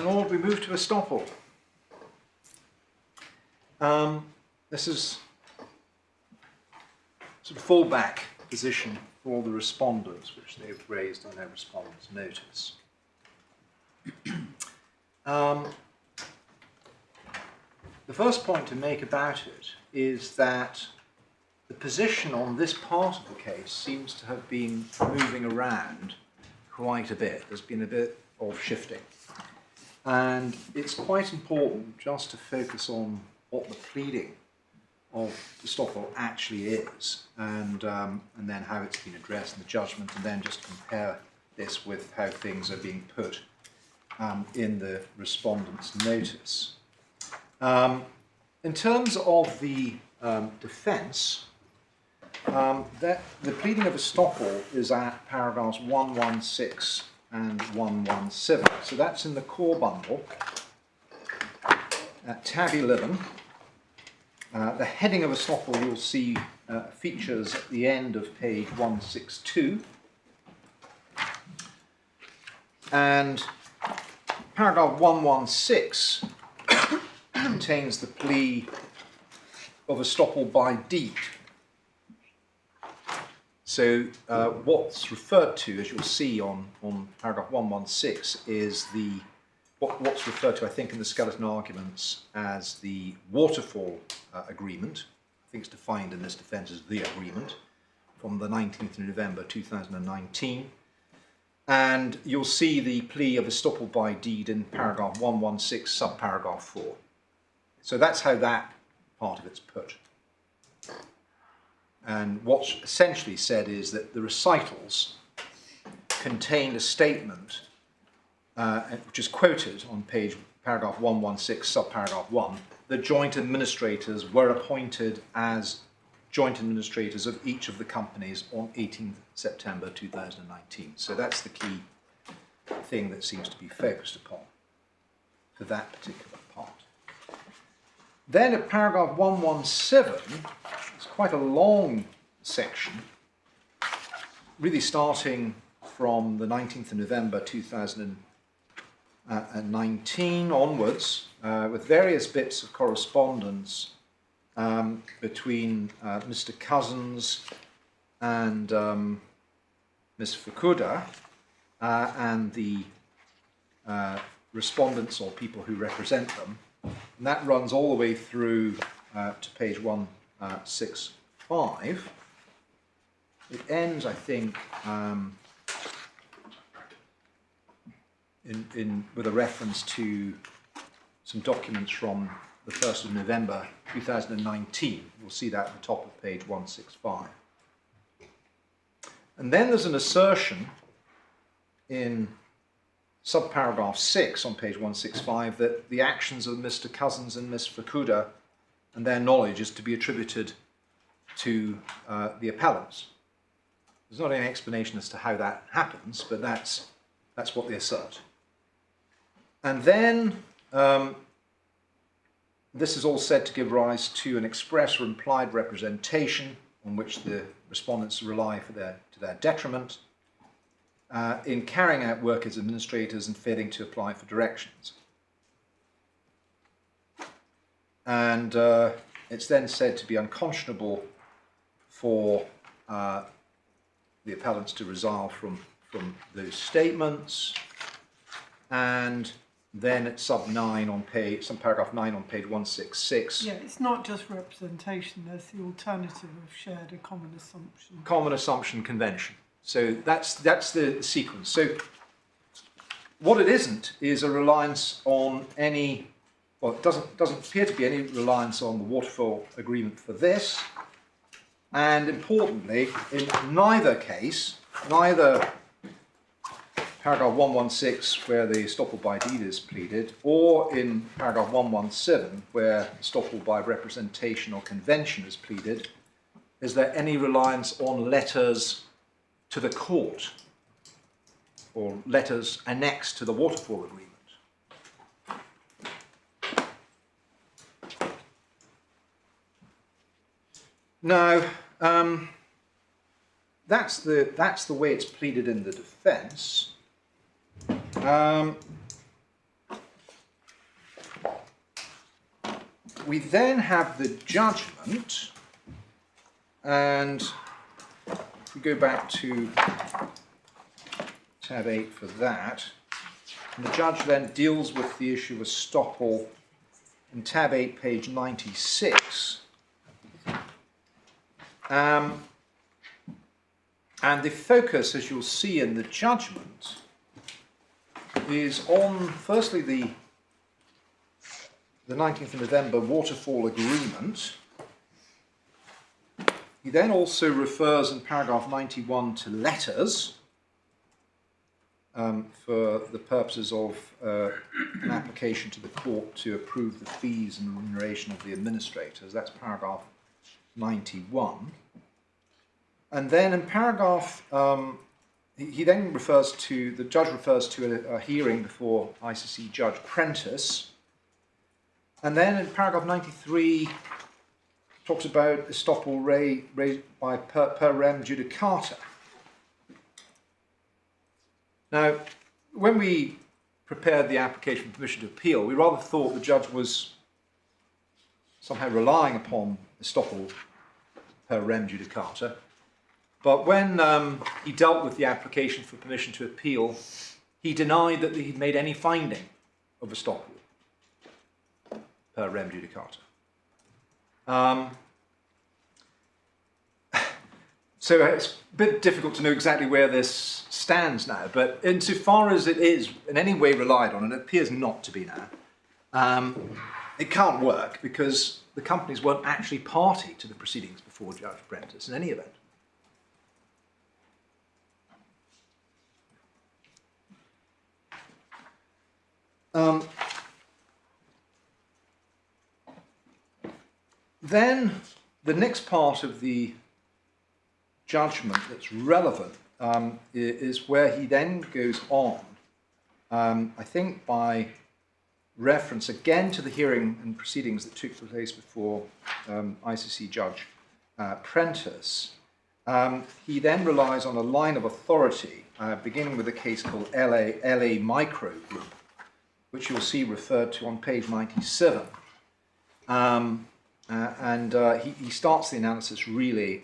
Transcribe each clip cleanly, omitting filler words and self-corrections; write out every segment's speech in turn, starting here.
Arnold, we move to estoppel. This is sort of fallback position for all the respondents, which they've raised on their respondents' notice. The first point to make about it is that the position on this part of the case seems to have been moving around quite a bit. There's been a bit of shifting. And it's quite important just to focus on what the pleading of estoppel actually is, and then how it's been addressed in the judgment, and then just compare this with how things are being put in the respondent's notice. In terms of the defence, the pleading of estoppel is at paragraphs 116 and 117. So that's in the core bundle at tab 11. The heading of estoppel you'll see features at the end of page 162. And paragraph 116 contains the plea of estoppel by deed. So what's referred to, as you'll see on paragraph 116, is what's referred to, I think, in the skeleton arguments as the waterfall agreement. I think it's defined in this defence as the agreement from the 19th of November 2019. And you'll see the plea of estoppel by deed in paragraph 116, subparagraph 4. So that's how that part of it's put. And what's essentially said is that the recitals contained a statement which is quoted on paragraph 116, subparagraph 1, that joint administrators were appointed as joint administrators of each of the companies on 18th September 2019. So that's the key thing that seems to be focused upon for that particular part. Then at paragraph 117, it's quite a long section, really starting from the 19th of November 2019 onwards, with various bits of correspondence between Mr. Cousins and Ms. Fukuda and the respondents or people who represent them. And that runs all the way through to page 165. It ends, I think, with a reference to some documents from the 1st of November 2019. We'll see that at the top of page 165. And then there's an assertion in subparagraph 6 on page 165 that the actions of Mr. Cousins and Ms. Fukuda and their knowledge is to be attributed to the appellants. There's not any explanation as to how that happens, but that's what they assert. And then this is all said to give rise to an express or implied representation on which the respondents rely to their detriment in carrying out work as administrators and failing to apply for directions. And it's then said to be unconscionable for the appellants to resile from those statements. And then at paragraph 9 on page 166. Yeah, it's not just representation, there's the alternative of shared a common assumption. Common assumption convention. So that's the sequence. So what it isn't is a reliance on any, well, it doesn't appear to be any reliance on the waterfall agreement for this. And importantly, in neither case, neither paragraph 116, where the estoppel by deed is pleaded, or in paragraph 117, where estoppel by representation or convention is pleaded, is there any reliance on letters to the court or letters annexed to the waterfall agreement. Now, that's the way it's pleaded in the defence. we then have the judgment, and if we go back to tab 8 for that, and the judge then deals with the issue of estoppel in tab 8, page 96. And the focus, as you'll see in the judgment, is on, firstly, the 19th of November waterfall agreement. He then also refers in paragraph 91 to letters for the purposes of an application to the court to approve the fees and remuneration of the administrators. That's paragraph 91. And then in paragraph, he then refers to, the judge refers to a hearing before ICC Judge Prentice. And then in paragraph 93, talks about estoppel raised by per rem judicata. Now, when we prepared the application for permission to appeal, we rather thought the judge was somehow relying upon estoppel per rem judicata. But when he dealt with the application for permission to appeal, he denied that he'd made any finding of estoppel per rem judicata. So it's a bit difficult to know exactly where this stands now, but insofar as it is in any way relied on, and it appears not to be now, it can't work because the companies weren't actually party to the proceedings before Judge Prentice in any event. Then the next part of the judgment that's relevant is where he then goes on, I think by reference again to the hearing and proceedings that took place before ICC Judge Prentice. He then relies on a line of authority, beginning with a case called LA Micro Group, which you'll see referred to on page 97. He starts the analysis really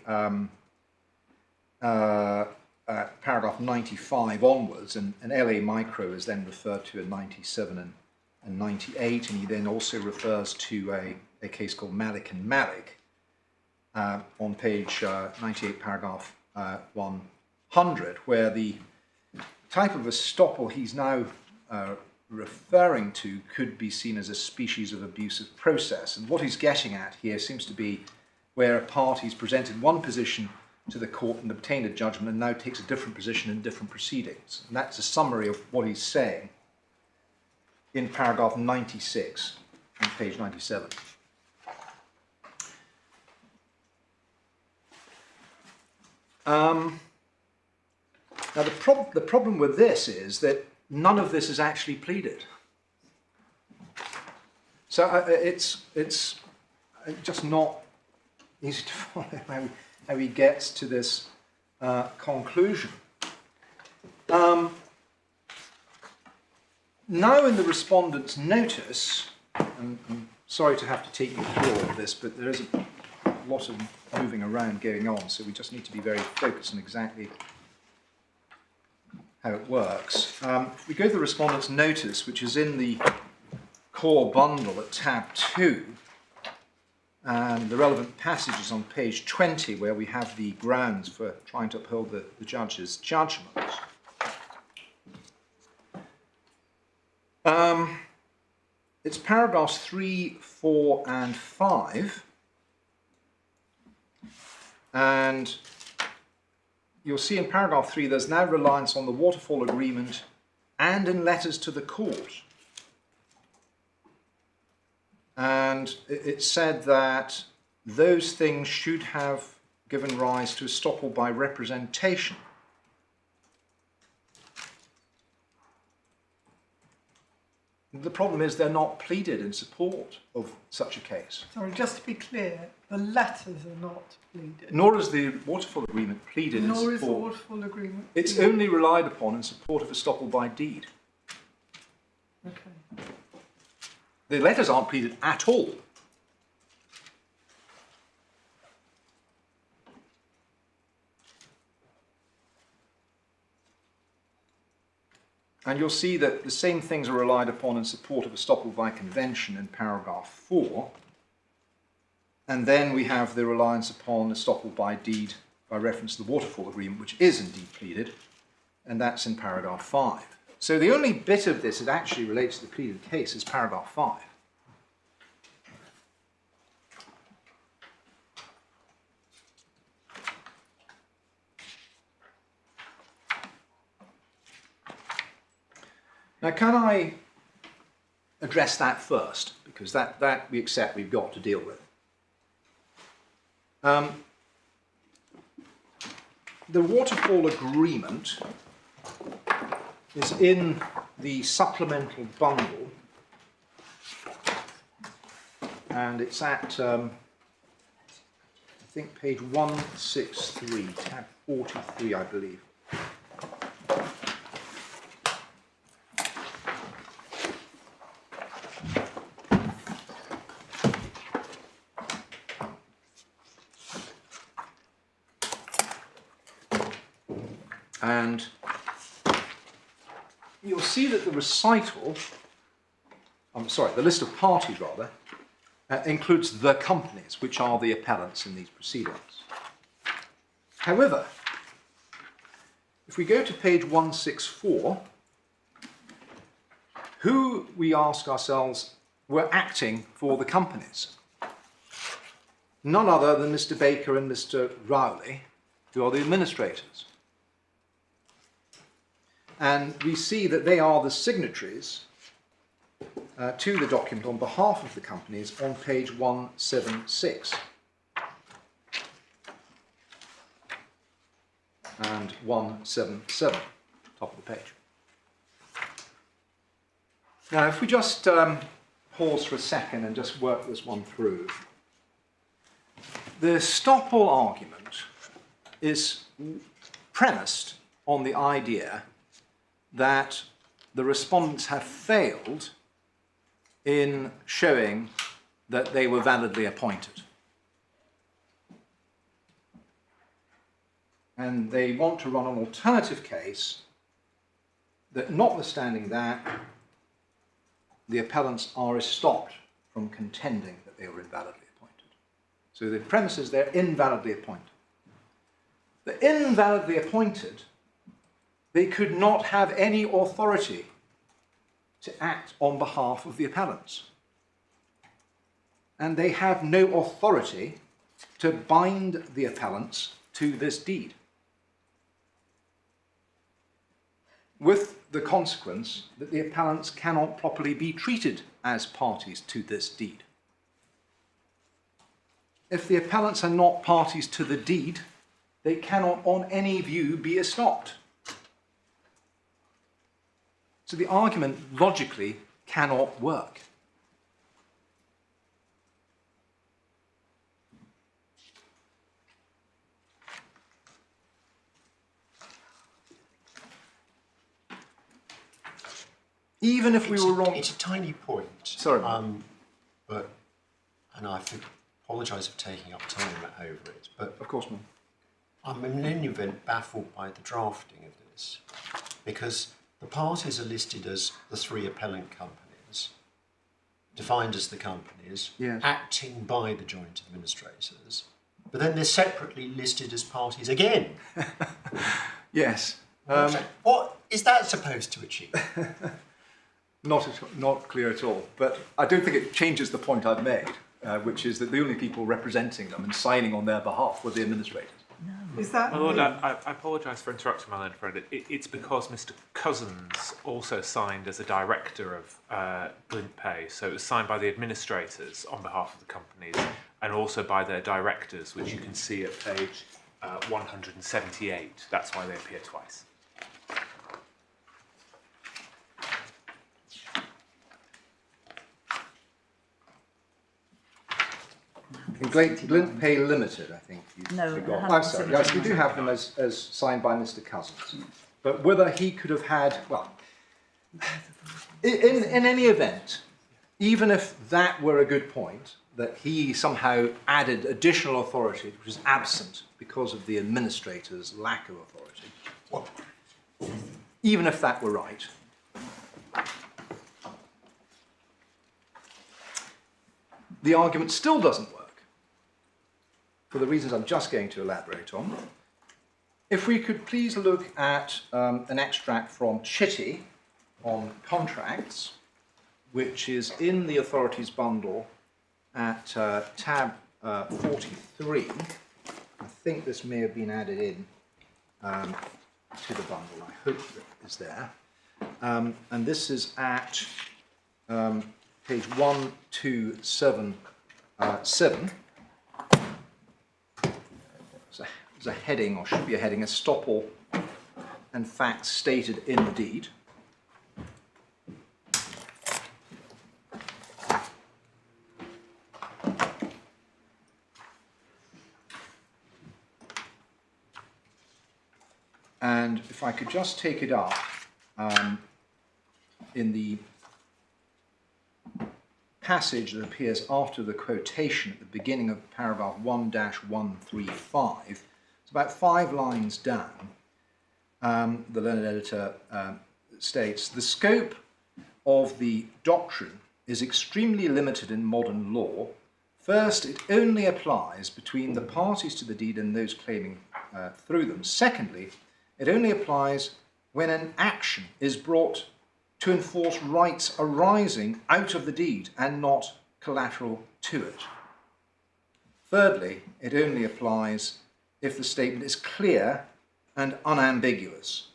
paragraph 95 onwards, and LA Micro is then referred to in 97 and 98, and he then also refers to a case called Malik and Malik on page 98, paragraph 100, where the type of estoppel he's now referring to could be seen as a species of abusive process. And what he's getting at here seems to be where a party's presented one position to the court and obtained a judgment and now takes a different position in different proceedings. And that's a summary of what he's saying in paragraph 96 on page 97. Now the problem with this is that none of this is actually pleaded. So it's just not easy to follow how he gets to this conclusion. Now in the respondent's notice, and I'm sorry to have to take you through all of this, but there is a lot of moving around going on, so we just need to be very focused on exactly how it works. If we go to the respondent's notice, which is in the core bundle at tab 2, and the relevant passages on page 20, where we have the grounds for trying to uphold the judge's judgment. It's paragraphs 3, 4, and 5, and you'll see in paragraph 3 there's now reliance on the waterfall agreement and in letters to the court. And it said that those things should have given rise to estoppel by representation. The problem is they're not pleaded in support of such a case. Sorry, just to be clear, the letters are not pleaded. Nor is the waterfall agreement pleaded in support. Nor is the waterfall agreement pleaded. It's only relied upon in support of estoppel by deed. Okay. The letters aren't pleaded at all. And you'll see that the same things are relied upon in support of estoppel by convention in paragraph 4. And then we have the reliance upon estoppel by deed by reference to the waterfall agreement, which is indeed pleaded, and that's in paragraph 5. So the only bit of this that actually relates to the pleaded case is paragraph 5. Now, can I address that first? Because that we accept we've got to deal with. The waterfall agreement is in the supplemental bundle, and it's at, I think, page 163, tab 43, I believe. And you'll see that the recital, the list of parties rather, includes the companies, which are the appellants in these proceedings. However, if we go to page 164, who, we ask ourselves, were acting for the companies? None other than Mr. Baker and Mr. Rowley, who are the administrators. And we see that they are the signatories to the document on behalf of the companies on page 176 and 177, top of the page. Now, if we just pause for a second and just work this one through. The estoppel argument is premised on the idea that the respondents have failed in showing that they were validly appointed. And they want to run an alternative case that, notwithstanding that, the appellants are stopped from contending that they were invalidly appointed. So the premise is they're invalidly appointed. The invalidly appointed, they could not have any authority to act on behalf of the appellants. And they have no authority to bind the appellants to this deed. With the consequence that the appellants cannot properly be treated as parties to this deed. If the appellants are not parties to the deed, they cannot on any view be estopped. So the argument logically cannot work. Even if we were wrong. It's a tiny point. Sorry. And I apologise for taking up time over it, but Of course not. I'm in any event baffled by the drafting of this, because the parties are listed as the three appellant companies, defined as the companies, Yes. acting by the joint administrators, but then they're separately listed as parties again. Yes. What is that supposed to achieve? Not clear at all. But I don't think it changes the point I've made, which is that the only people representing them and signing on their behalf were the administrators. Is that? My lord, I apologise for interrupting, my learned friend. It's because Mr. Cousins also signed as a director of Glint Pay, so it was signed by the administrators on behalf of the companies and also by their directors, which you can see at page 178. That's why they appear twice. In Glint Pay Ltd, I think you No, forgot. I'm sorry, yes, we do have them as signed by Mr. Cousins. But whether he could have had, well, in any event, even if that were a good point, that he somehow added additional authority which was absent because of the administrator's lack of authority, even if that were right, The argument still doesn't work, for the reasons I'm just going to elaborate on. If we could please look at an extract from Chitty on contracts, which is in the authorities bundle at tab 43. I think this may have been added in to the bundle. I hope that it is there. And this is at page 1277. There's a heading, or should be a heading, estoppel and facts stated in the deed. And if I could just take it up in the passage that appears after the quotation at the beginning of paragraph 1-135, it's about 5 lines down. The learned editor states, the scope of the doctrine is extremely limited in modern law. First, it only applies between the parties to the deed and those claiming through them. Secondly, it only applies when an action is brought to enforce rights arising out of the deed and not collateral to it. Thirdly, it only applies if the statement is clear and unambiguous.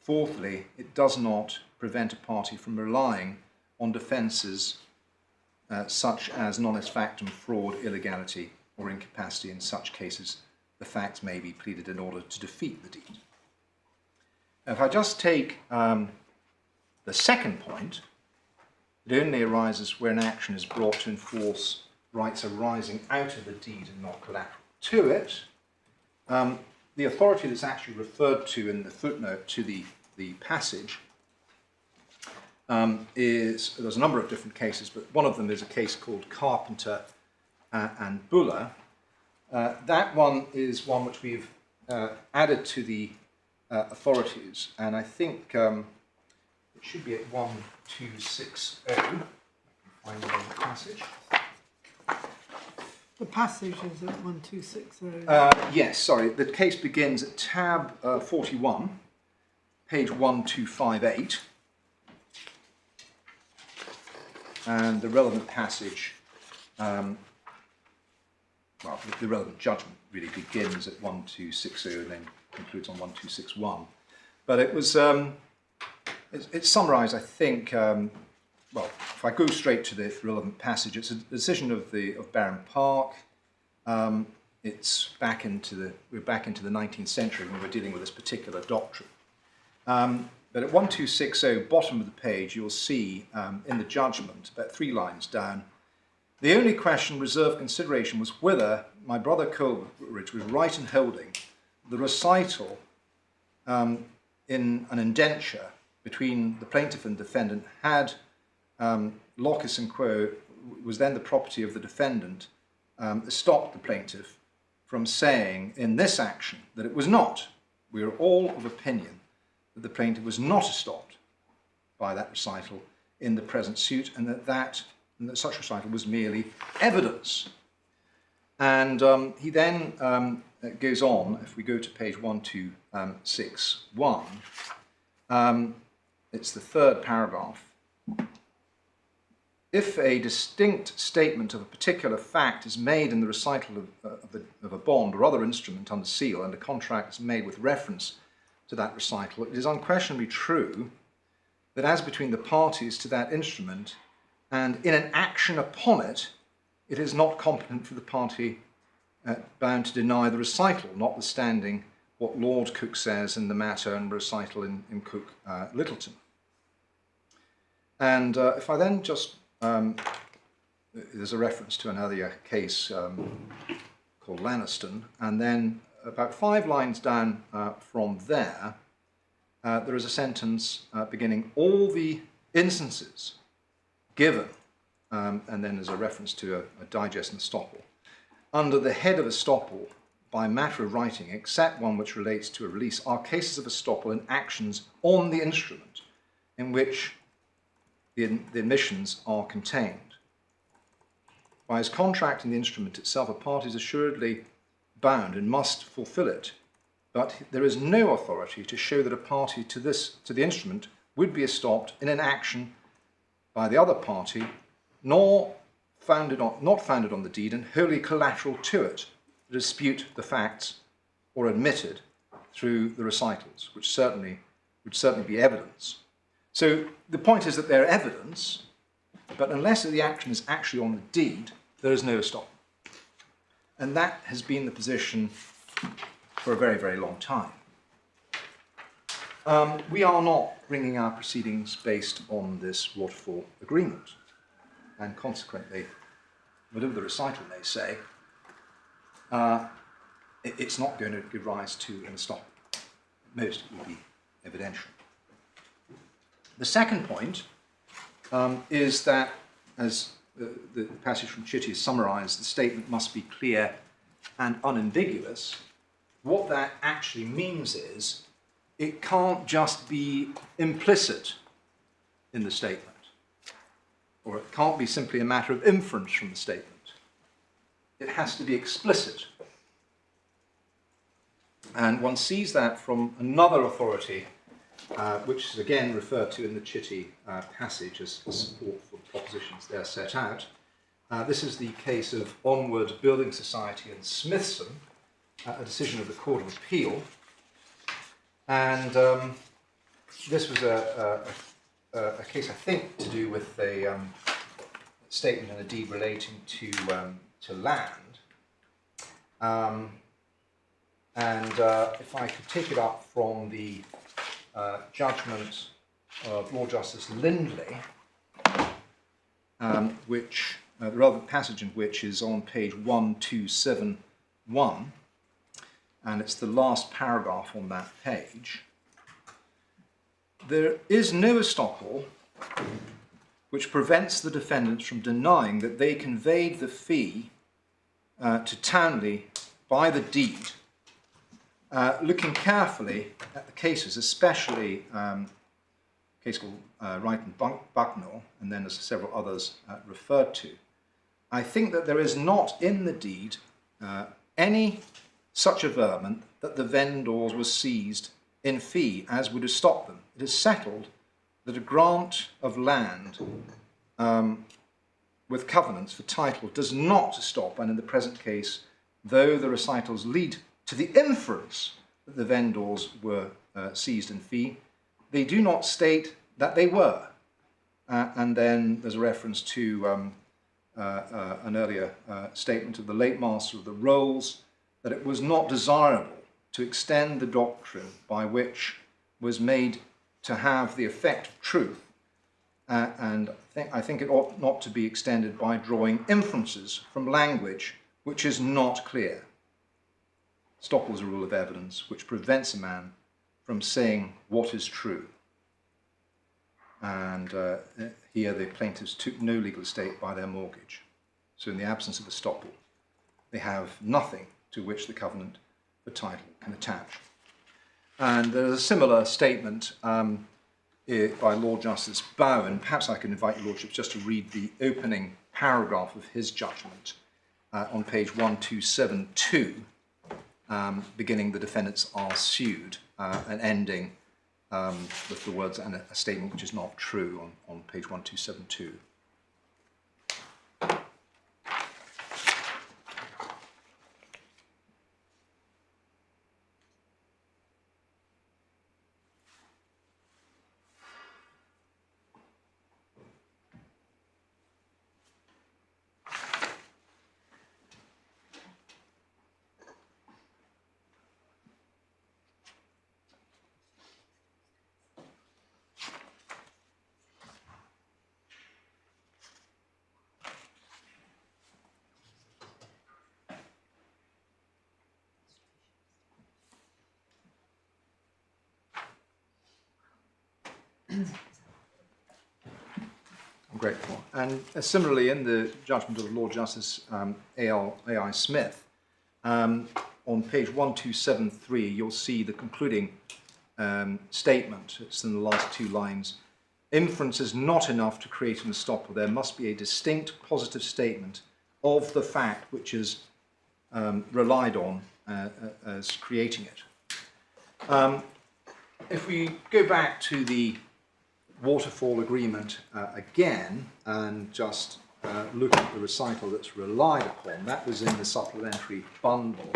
Fourthly, it does not prevent a party from relying on defences such as non est factum, fraud, illegality, or incapacity. In such cases, the facts may be pleaded in order to defeat the deed. Now, if I just take the second point, it only arises where an action is brought to enforce rights arising out of the deed and not collateral to it. The authority that's actually referred to in the footnote to the passage there's a number of different cases, but one of them is a case called Carpenter and Buller. That one is one which we've added to the authorities, and I think it should be at 1260. Find the passage. The passage is at 1260. Yes, sorry. The case begins at tab 41, page 1258. And the relevant passage, the relevant judgment really begins at 1260 and then concludes on 1261. But it was, it's summarised, I think, well, if I go straight to the relevant passage, it's a decision of Baron Park. It's we're back into the 19th century when we're dealing with this particular doctrine. But at 1260, bottom of the page, you'll see in the judgment, about 3 lines down, the only question reserved consideration was whether my brother Coleridge was right in holding the recital in an indenture between the plaintiff and defendant had locus and quo was then the property of the defendant, stopped the plaintiff from saying in this action that it was not. We are all of opinion that the plaintiff was not stopped by that recital in the present suit, and that such recital was merely evidence. And he then goes on, if we go to page 1261, it's the 3rd paragraph. If a distinct statement of a particular fact is made in the recital of a bond or other instrument under seal, and a contract is made with reference to that recital, it is unquestionably true that as between the parties to that instrument and in an action upon it, it is not competent for the party bound to deny the recital, notwithstanding what Lord Coke says in the matter and recital in Coke Littleton. And if I then just, there's a reference to another case called Lanniston, and then about 5 lines down from there, there is a sentence beginning, all the instances given, and then there's a reference to a digest and estoppel, under the head of estoppel by matter of writing, except one which relates to a release, are cases of estoppel in actions on the instrument in which the admissions are contained. By his contract in the instrument itself, a party is assuredly bound and must fulfil it, but there is no authority to show that a party to the instrument would be estopped in an action by the other party, not founded on the deed and wholly collateral to it, to dispute the facts or admitted through the recitals, which would certainly be evidence. So the point is that they're evidence, but unless the action is actually on the deed, there is no estoppel. And that has been the position for a very, very long time. We are not bringing our proceedings based on this waterfall agreement, and consequently, whatever the recital may say, it's not going to give rise to an estoppel. Most will be evidential. The second point is that, as the passage from Chitty is summarised, the statement must be clear and unambiguous. What that actually means is it can't just be implicit in the statement, or it can't be simply a matter of inference from the statement. It has to be explicit. And one sees that from another authority, which is again referred to in the Chitty passage as support for the propositions there set out. This is the case of Onward Building Society and Smithson, a decision of the Court of Appeal. And this was a case, I think, to do with a statement and a deed relating to land. If I could take it up from the judgment of Lord Justice Lindley, which the relevant passage in which is on page 1271, and it's the last paragraph on that page. There is no estoppel which prevents the defendants from denying that they conveyed the fee to Townley by the deed. Looking carefully at the cases, especially a case called Wright and Bucknell, and then there's several others referred to, I think that there is not in the deed any such averment that the vendors were seized in fee as would have stopped them. It is settled that a grant of land with covenants for title does not stop, and in the present case, though the recitals lead to the inference that the vendors were seized in fee, they do not state that they were. And then there's a reference to an earlier statement of the late Master of the Rolls, that it was not desirable to extend the doctrine by which was made to have the effect of truth, and I think it ought not to be extended by drawing inferences from language which is not clear. Estoppel is a rule of evidence which prevents a man from saying what is true. And here the plaintiffs took no legal estate by their mortgage. So in the absence of estoppel, they have nothing to which the covenant for title can attach. And there's a similar statement by Lord Justice Bowen. Perhaps I can invite your lordships just to read the opening paragraph of his judgment on page 1272, beginning "the defendants are sued," and ending with the words "and a statement which is not true" on page 1272. I'm grateful. And similarly, in the judgment of Lord Justice A.I. Smith, on page 1273, you'll see the concluding statement. It's in the last two lines. inference is not enough to create an estoppel. There must be a distinct positive statement of the fact which is relied on as creating it. If we go back to the waterfall agreement again and just look at the recital that's relied upon, that was in the supplementary bundle,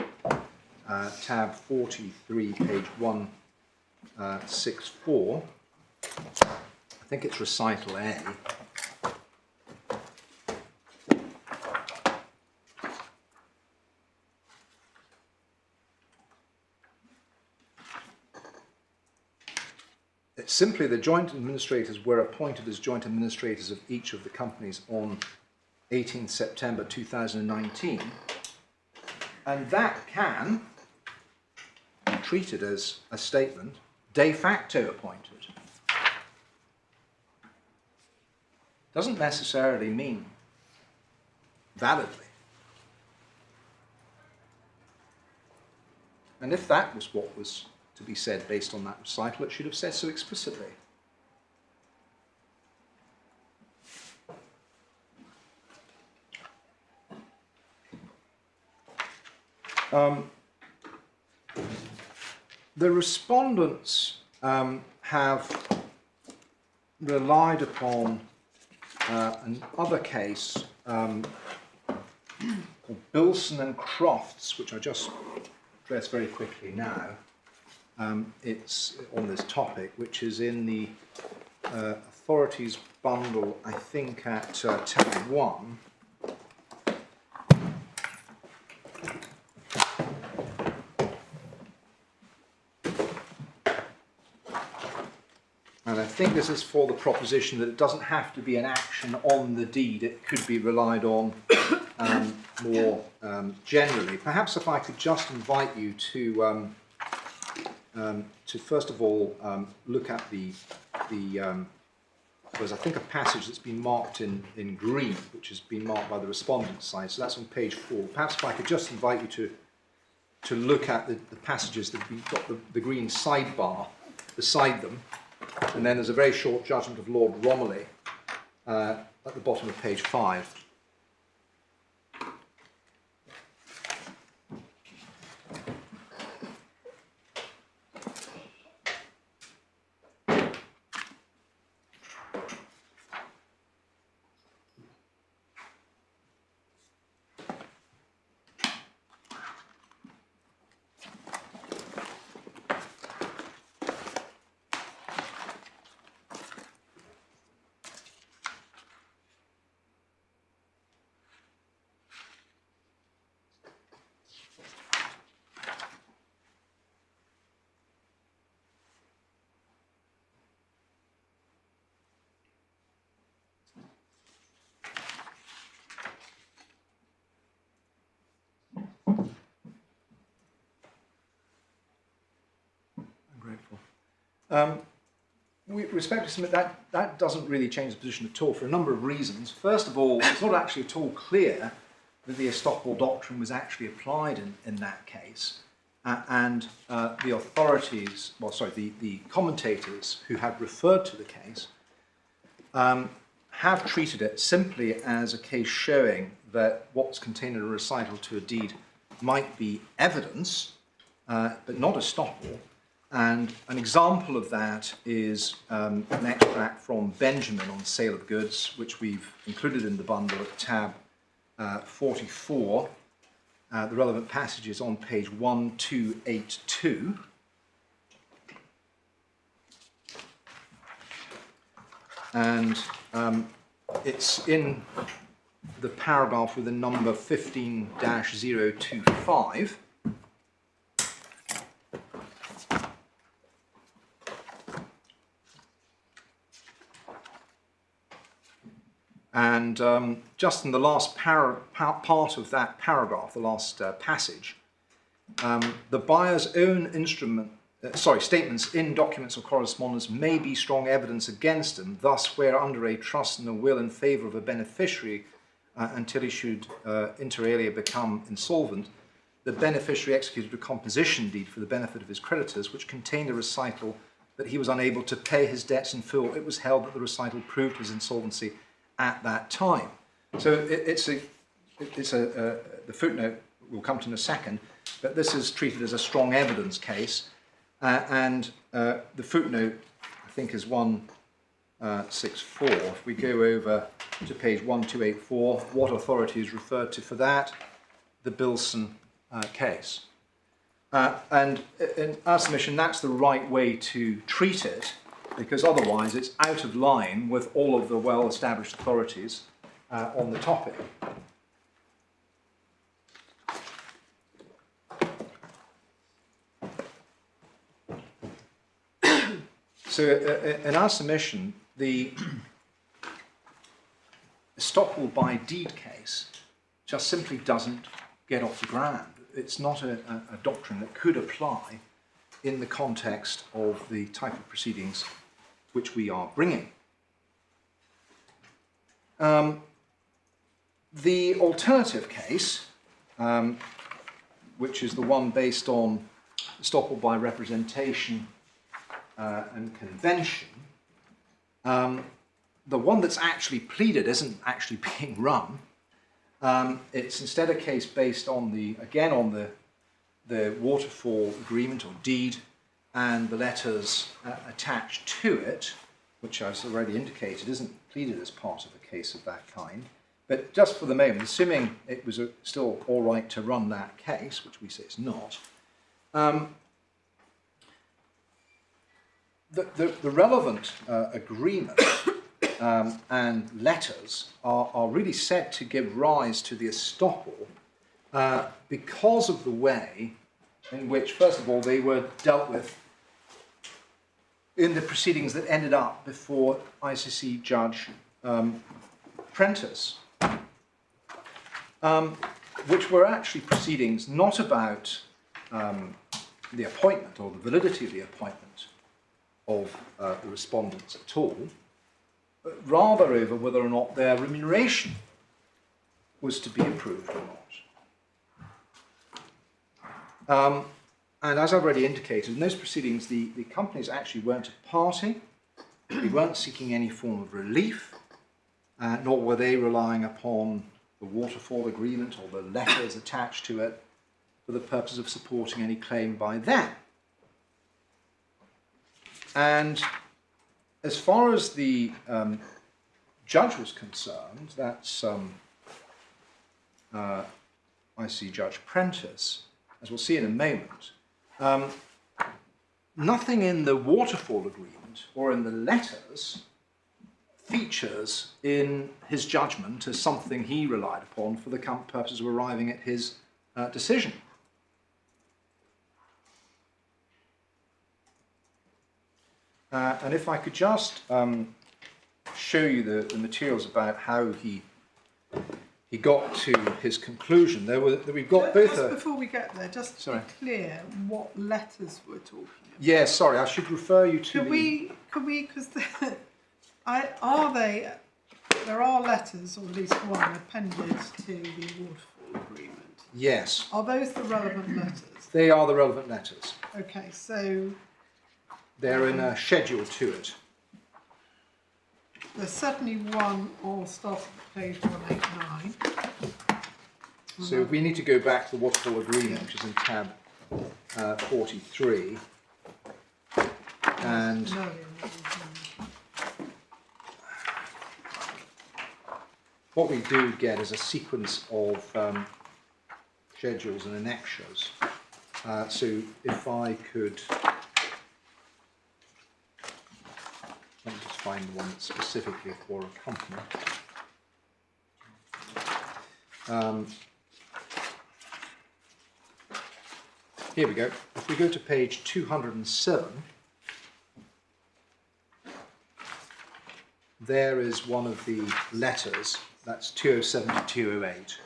tab 43, page 164. I think it's recital A. It's simply the joint administrators were appointed as joint administrators of each of the companies on 18th September 2019, and that can be treated as a statement de facto appointed. Doesn't necessarily mean validly. And if that was what was to be said based on that recital, it should have said so explicitly. The respondents have relied upon another case called Bilson and Crofts, which I just address very quickly now. It's on this topic, which is in the authorities bundle, I think at tab 1. And I think this is for the proposition that it doesn't have to be an action on the deed, it could be relied on more generally. Perhaps if I could just invite you to first of all look at there's I think a passage that's been marked in green, which has been marked by the respondent side, so that's on page 4. Perhaps if I could just invite you to look at the passages that have got the green sidebar beside them, and then there's a very short judgment of Lord Romilly at the bottom of page 5. We respect to submit that doesn't really change the position at all for a number of reasons. First of all, it's not actually at all clear that the estoppel doctrine was actually applied in that case, and the authorities, the commentators who had referred to the case have treated it simply as a case showing that what's contained in a recital to a deed might be evidence, but not estoppel. And an example of that is an extract from Benjamin on sale of goods, which we've included in the bundle at tab 44. The relevant passage is on page 1282. And it's in the paragraph with the number 15-025. And just in the last part of that paragraph, the last passage, the buyer's own statements in documents or correspondence may be strong evidence against him. Thus, where under a trust and a will in favour of a beneficiary until he should inter alia become insolvent, the beneficiary executed a composition deed for the benefit of his creditors, which contained a recital that he was unable to pay his debts in full, it was held that the recital proved his insolvency at that time. So the footnote we'll come to in a second, but this is treated as a strong evidence case, and the footnote, I think, is 164. If we go over to page 1284, what authority is referred to for that? The Bilson case. And in our submission, that's the right way to treat it, because otherwise it's out of line with all of the well-established authorities on the topic. So in our submission, the estoppel by deed case just simply doesn't get off the ground. It's not a doctrine that could apply in the context of the type of proceedings which we are bringing. The alternative case, which is the one based on estoppel by representation and convention, the one that's actually pleaded isn't actually being run. It's instead a case based on the waterfall agreement or deed and the letters attached to it, which I've already indicated isn't pleaded as part of a case of that kind. But just for the moment, assuming it was still all right to run that case, which we say it's not, the relevant agreement and letters are really said to give rise to the estoppel because of the way in which, first of all, they were dealt with in the proceedings that ended up before ICC Judge Prentice, which were actually proceedings not about the appointment or the validity of the appointment of the respondents at all, but rather over whether or not their remuneration was to be approved or not. And as I've already indicated, in those proceedings, the companies actually weren't a party, they weren't seeking any form of relief, nor were they relying upon the waterfall agreement or the letters attached to it for the purpose of supporting any claim by them. And as far as the judge was concerned, that's I see Judge Prentice, as we'll see in a moment, nothing in the waterfall agreement or in the letters features in his judgment as something he relied upon for the purposes of arriving at his decision. And if I could just show you the materials about how he got to his conclusion. We've got both. Just before we get there, just to be clear what letters we're talking about. Yes, sorry, I should refer you to. Could we? Because there are letters, or at least one, appended to the waterfall agreement. Yes. Are those the relevant letters? They are the relevant letters. Okay, so they're in a schedule to it. there's certainly one all start at page 189. So we need to go back to the waterfall agreement, which is in tab 43. And what we do get is a sequence of schedules and annexures. So if I could, let me just find the one that's specifically for a company. Here we go. If we go to page 207, there is one of the letters. That's 207 to 208.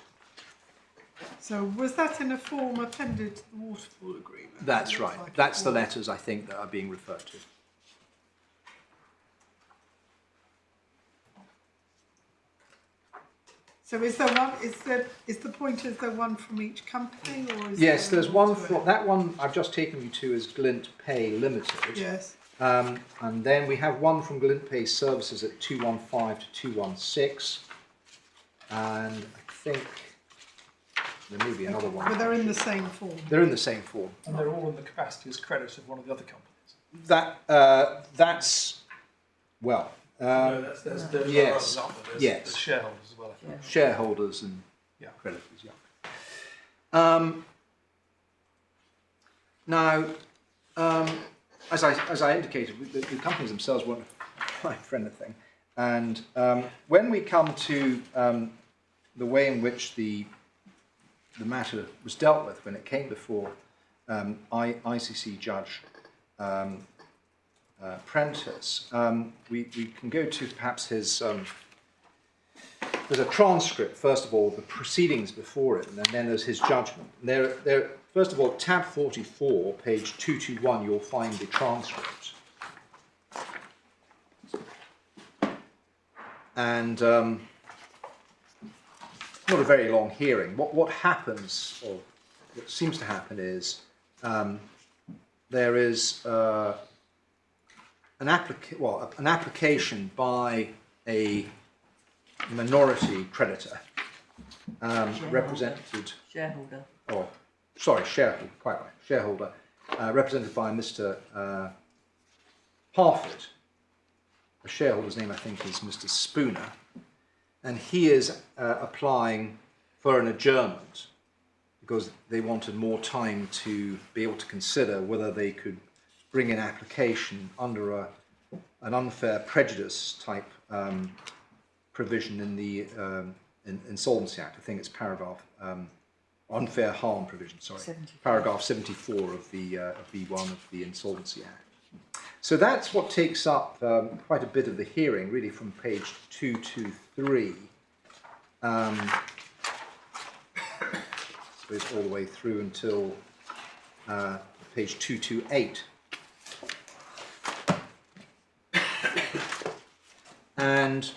So was that in a form appended to the waterfall agreement? That's right. Like That's the letters, I think, that are being referred to. So is there one? Is the point? Is there one from each company, or is Yes, there there's one to from it? that one I've just taken you to is Glint Pay Ltd. Yes. And then we have one from Glint Pay Services at 215 to 216. And I think there may be another one. But they're in the same form. They're in the same form. And they're all in the capacity as creditors of one of the other companies. That's, well, No, there's yes, others, aren't there? yes. There's shareholders as well. I think. shareholders and Yeah. creditors, yeah. Now, as I indicated, the companies themselves weren't applying for anything. And when we come to the way in which the matter was dealt with when it came before ICC Judge Prentice, we can go to perhaps his, there's a transcript, first of all, the proceedings before it, and then there's his judgment. There, first of all, tab 44, page 221, you'll find the transcript. And not a very long hearing. What happens, or what seems to happen is, there is an application by a minority creditor, represented, Shareholder. oh, sorry, shareholder, quite right, shareholder, represented by Mr. Harford. The shareholder's name, I think, is Mr. Spooner, and he is applying for an adjournment because they wanted more time to be able to consider whether they could bring an application under an unfair prejudice type provision in the Insolvency Act. I think it's paragraph unfair harm provision. Sorry, 74. Paragraph 74 of the B1 of the Insolvency Act. So that's what takes up quite a bit of the hearing, really, from page 223. I suppose all the way through until page 228. And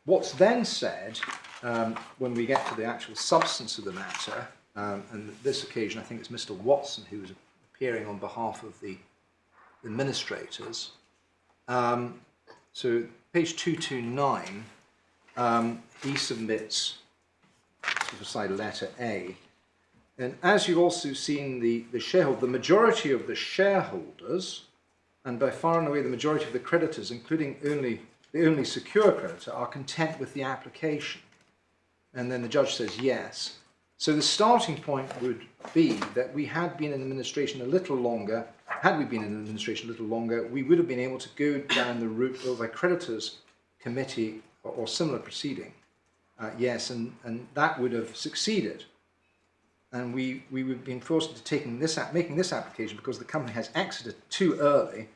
what's then said, when we get to the actual substance of the matter, and this occasion I think it's Mr. Watson who was appearing on behalf of the administrators. So page 229, he submits side letter A. And as you've also seen, the shareholder, the majority of the shareholders, and by far and away the majority of the creditors, including the only secure creditor, are content with the application. And then the judge says yes. So the starting point would be that we had been in administration a little longer. Had we been in administration a little longer, we would have been able to go down the route of a creditors committee or similar proceeding. Yes, and that would have succeeded. And we would have been forced into making this application because the company has exited too early,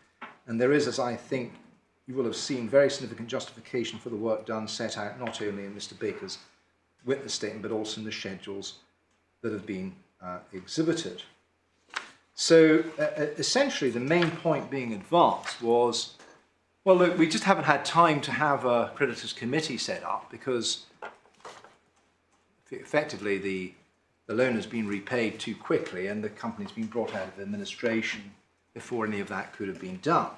and there is, as I think you will have seen, very significant justification for the work done set out not only in Mr. Baker's witness statement but also in the schedules that have been exhibited. So essentially the main point being advanced was, well look, we just haven't had time to have a creditors committee set up because effectively the loan has been repaid too quickly and the company's been brought out of administration before any of that could have been done.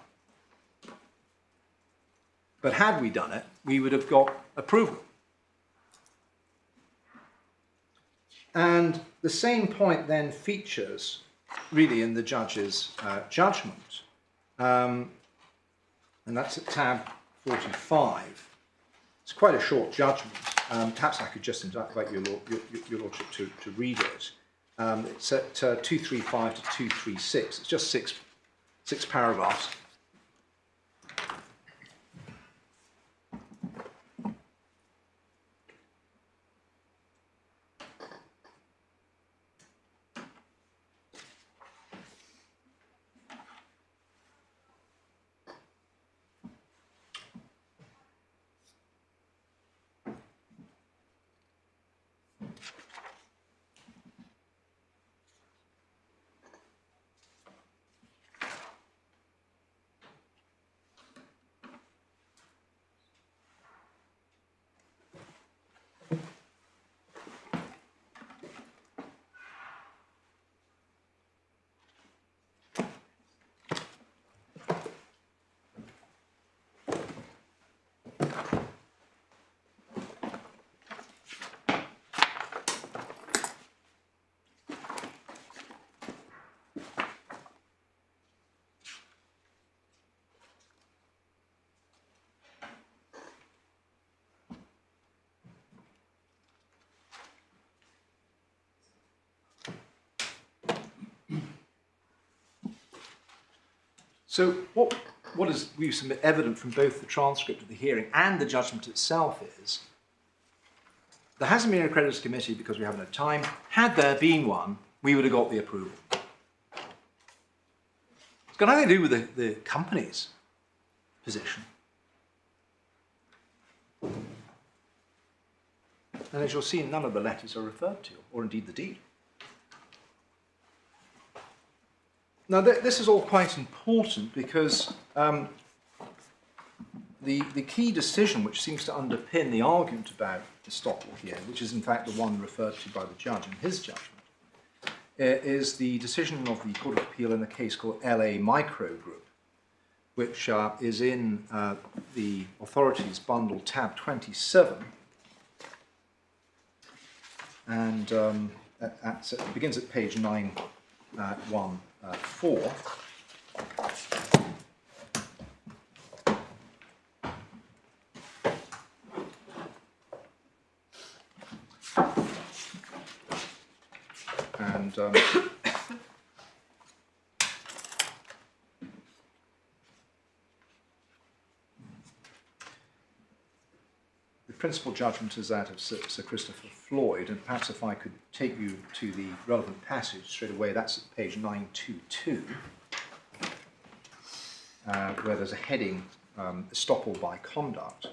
But had we done it, we would have got approval. And the same point then features really in the judge's judgment. And that's at tab 45. It's quite a short judgment. Perhaps I could just invite your Lordship to read it. It's at 235 to 236. It's just six paragraphs. So what is we submit evident from both the transcript of the hearing and the judgment itself is there hasn't been a creditors committee because we haven't had time. Had there been one, we would have got the approval. It's got nothing to do with the company's position. And as you'll see, none of the letters are referred to, or indeed the deed. Now, this is all quite important because the key decision which seems to underpin the argument about estoppel here, which is in fact the one referred to by the judge in his judgment, is the decision of the Court of Appeal in a case called LA Micro Group, which is in the authorities bundle tab 27, and it begins at page 914. And the principal judgment is that of Sir Christopher Floyd, and perhaps if I could take you to the relevant passage straight away, that's at page 922, where there's a heading, estoppel by conduct.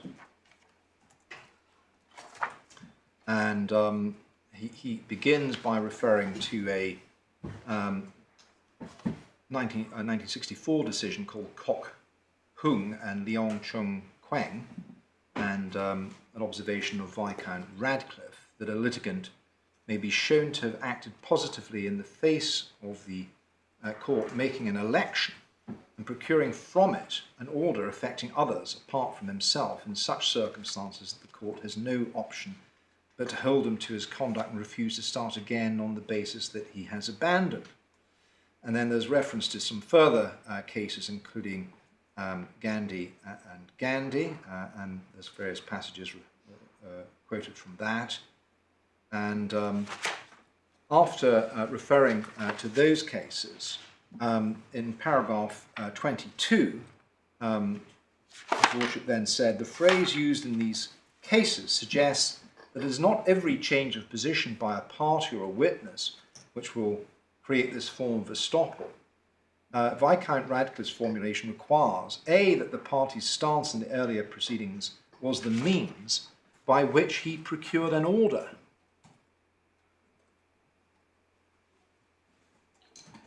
And he begins by referring to a 1964 decision called Kok Hung and Leong Chung Kweng, and an observation of Viscount Radcliffe that a litigant may be shown to have acted positively in the face of the court making an election and procuring from it an order affecting others apart from himself in such circumstances that the court has no option but to hold him to his conduct and refuse to start again on the basis that he has abandoned. And then there's reference to some further cases, including Gandhi and Gandhi, and there's various passages quoted from that. And after referring to those cases, in paragraph 22, His Lordship then said, the phrase used in these cases suggests that it is not every change of position by a party or a witness which will create this form of estoppel. Viscount Radcliffe's formulation requires, A, that the party's stance in the earlier proceedings was the means by which he procured an order,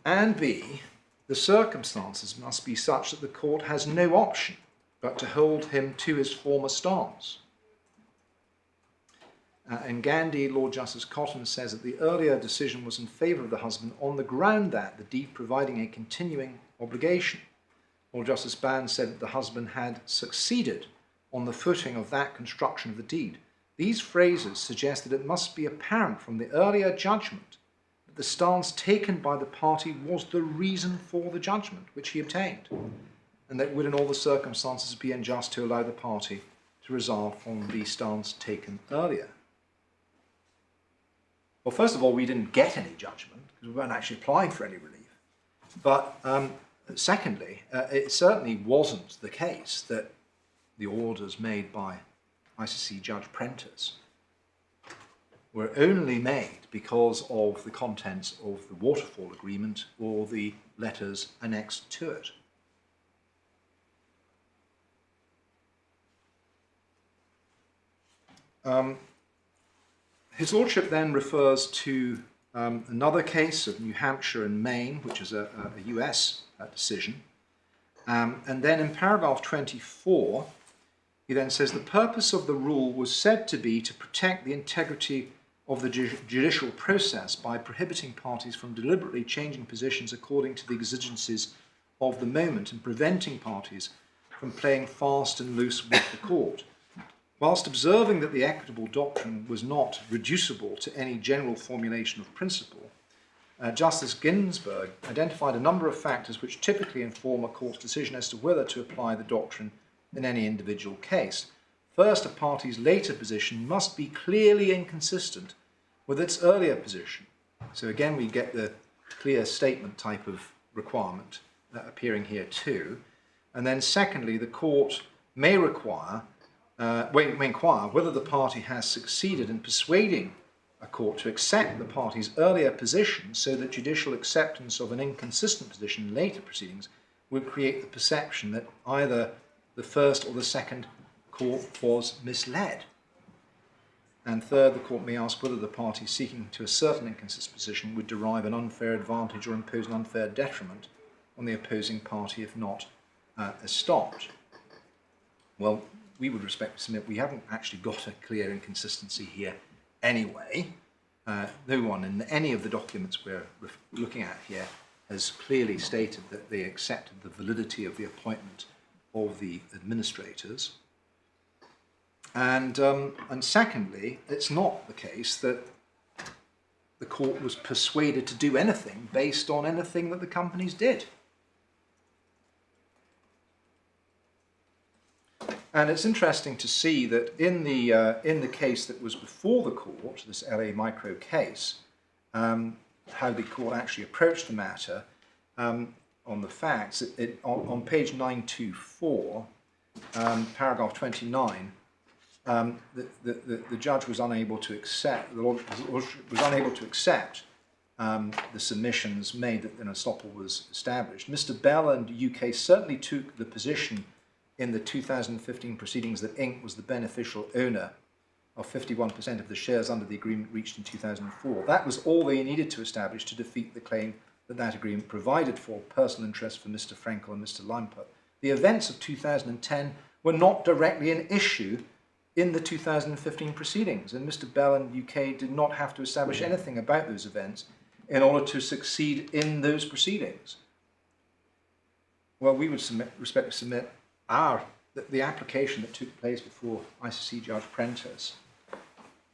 and B, the circumstances must be such that the court has no option but to hold him to his former stance. In Gandhi, Lord Justice Cotton says that the earlier decision was in favour of the husband on the ground that the deed providing a continuing obligation. Lord Justice Ban said that the husband had succeeded on the footing of that construction of the deed. These phrases suggest that it must be apparent from the earlier judgment that the stance taken by the party was the reason for the judgment which he obtained, and that would in all the circumstances be unjust to allow the party to resolve from the stance taken earlier. Well, first of all, we didn't get any judgment because we weren't actually applying for any relief. But secondly, it certainly wasn't the case that the orders made by ICC Judge Prentice were only made because of the contents of the waterfall agreement or the letters annexed to it. His Lordship then refers to another case of New Hampshire and Maine, which is a US decision. And then in paragraph 24, he then says, the purpose of the rule was said to be to protect the integrity of the judicial process by prohibiting parties from deliberately changing positions according to the exigencies of the moment and preventing parties from playing fast and loose with the court. Whilst observing that the equitable doctrine was not reducible to any general formulation of principle, Justice Ginsburg identified a number of factors which typically inform a court's decision as to whether to apply the doctrine in any individual case. First, a party's later position must be clearly inconsistent with its earlier position. So again, we get the clear statement type of requirement appearing here too. And then secondly, the court may inquire whether the party has succeeded in persuading a court to accept the party's earlier position so that judicial acceptance of an inconsistent position in later proceedings would create the perception that either the first or the second court was misled. And third, the court may ask whether the party seeking to assert an inconsistent position would derive an unfair advantage or impose an unfair detriment on the opposing party if not estopped. Well, we would respectfully submit we haven't actually got a clear inconsistency here anyway. No one in any of the documents we're looking at here has clearly stated that they accepted the validity of the appointment of the administrators. And secondly, it's not the case that the court was persuaded to do anything based on anything that the companies did. And it's interesting to see that in the case that was before the court, this LA Micro case, how the court actually approached the matter on the facts. On page 924, paragraph 29, the judge was unable to accept the submissions made that an estoppel was established. Mr. Bell and UK certainly took the position in the 2015 proceedings that Inc. was the beneficial owner of 51% of the shares under the agreement reached in 2004. That was all they needed to establish to defeat the claim that that agreement provided for personal interest for Mr. Frankel and Mr. Limper. The events of 2010 were not directly an issue in the 2015 proceedings, and Mr. Bell and UK did not have to establish anything about those events in order to succeed in those proceedings. Well, we would respectfully submit the application that took place before ICC Judge Prentice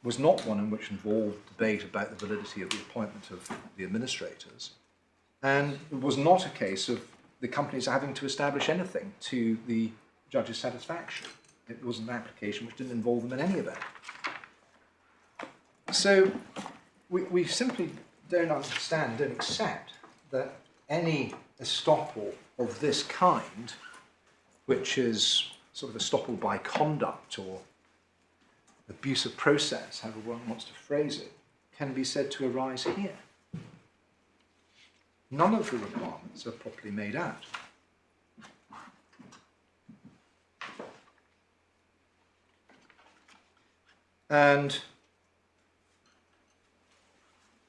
was not one in which involved debate about the validity of the appointment of the administrators, and it was not a case of the companies having to establish anything to the judge's satisfaction. It was an application which didn't involve them in any event. So we simply don't understand, don't accept that any estoppel of this kind, which is sort of estoppel by conduct or abuse of process, however one wants to phrase it, can be said to arise here. None of the requirements are properly made out. And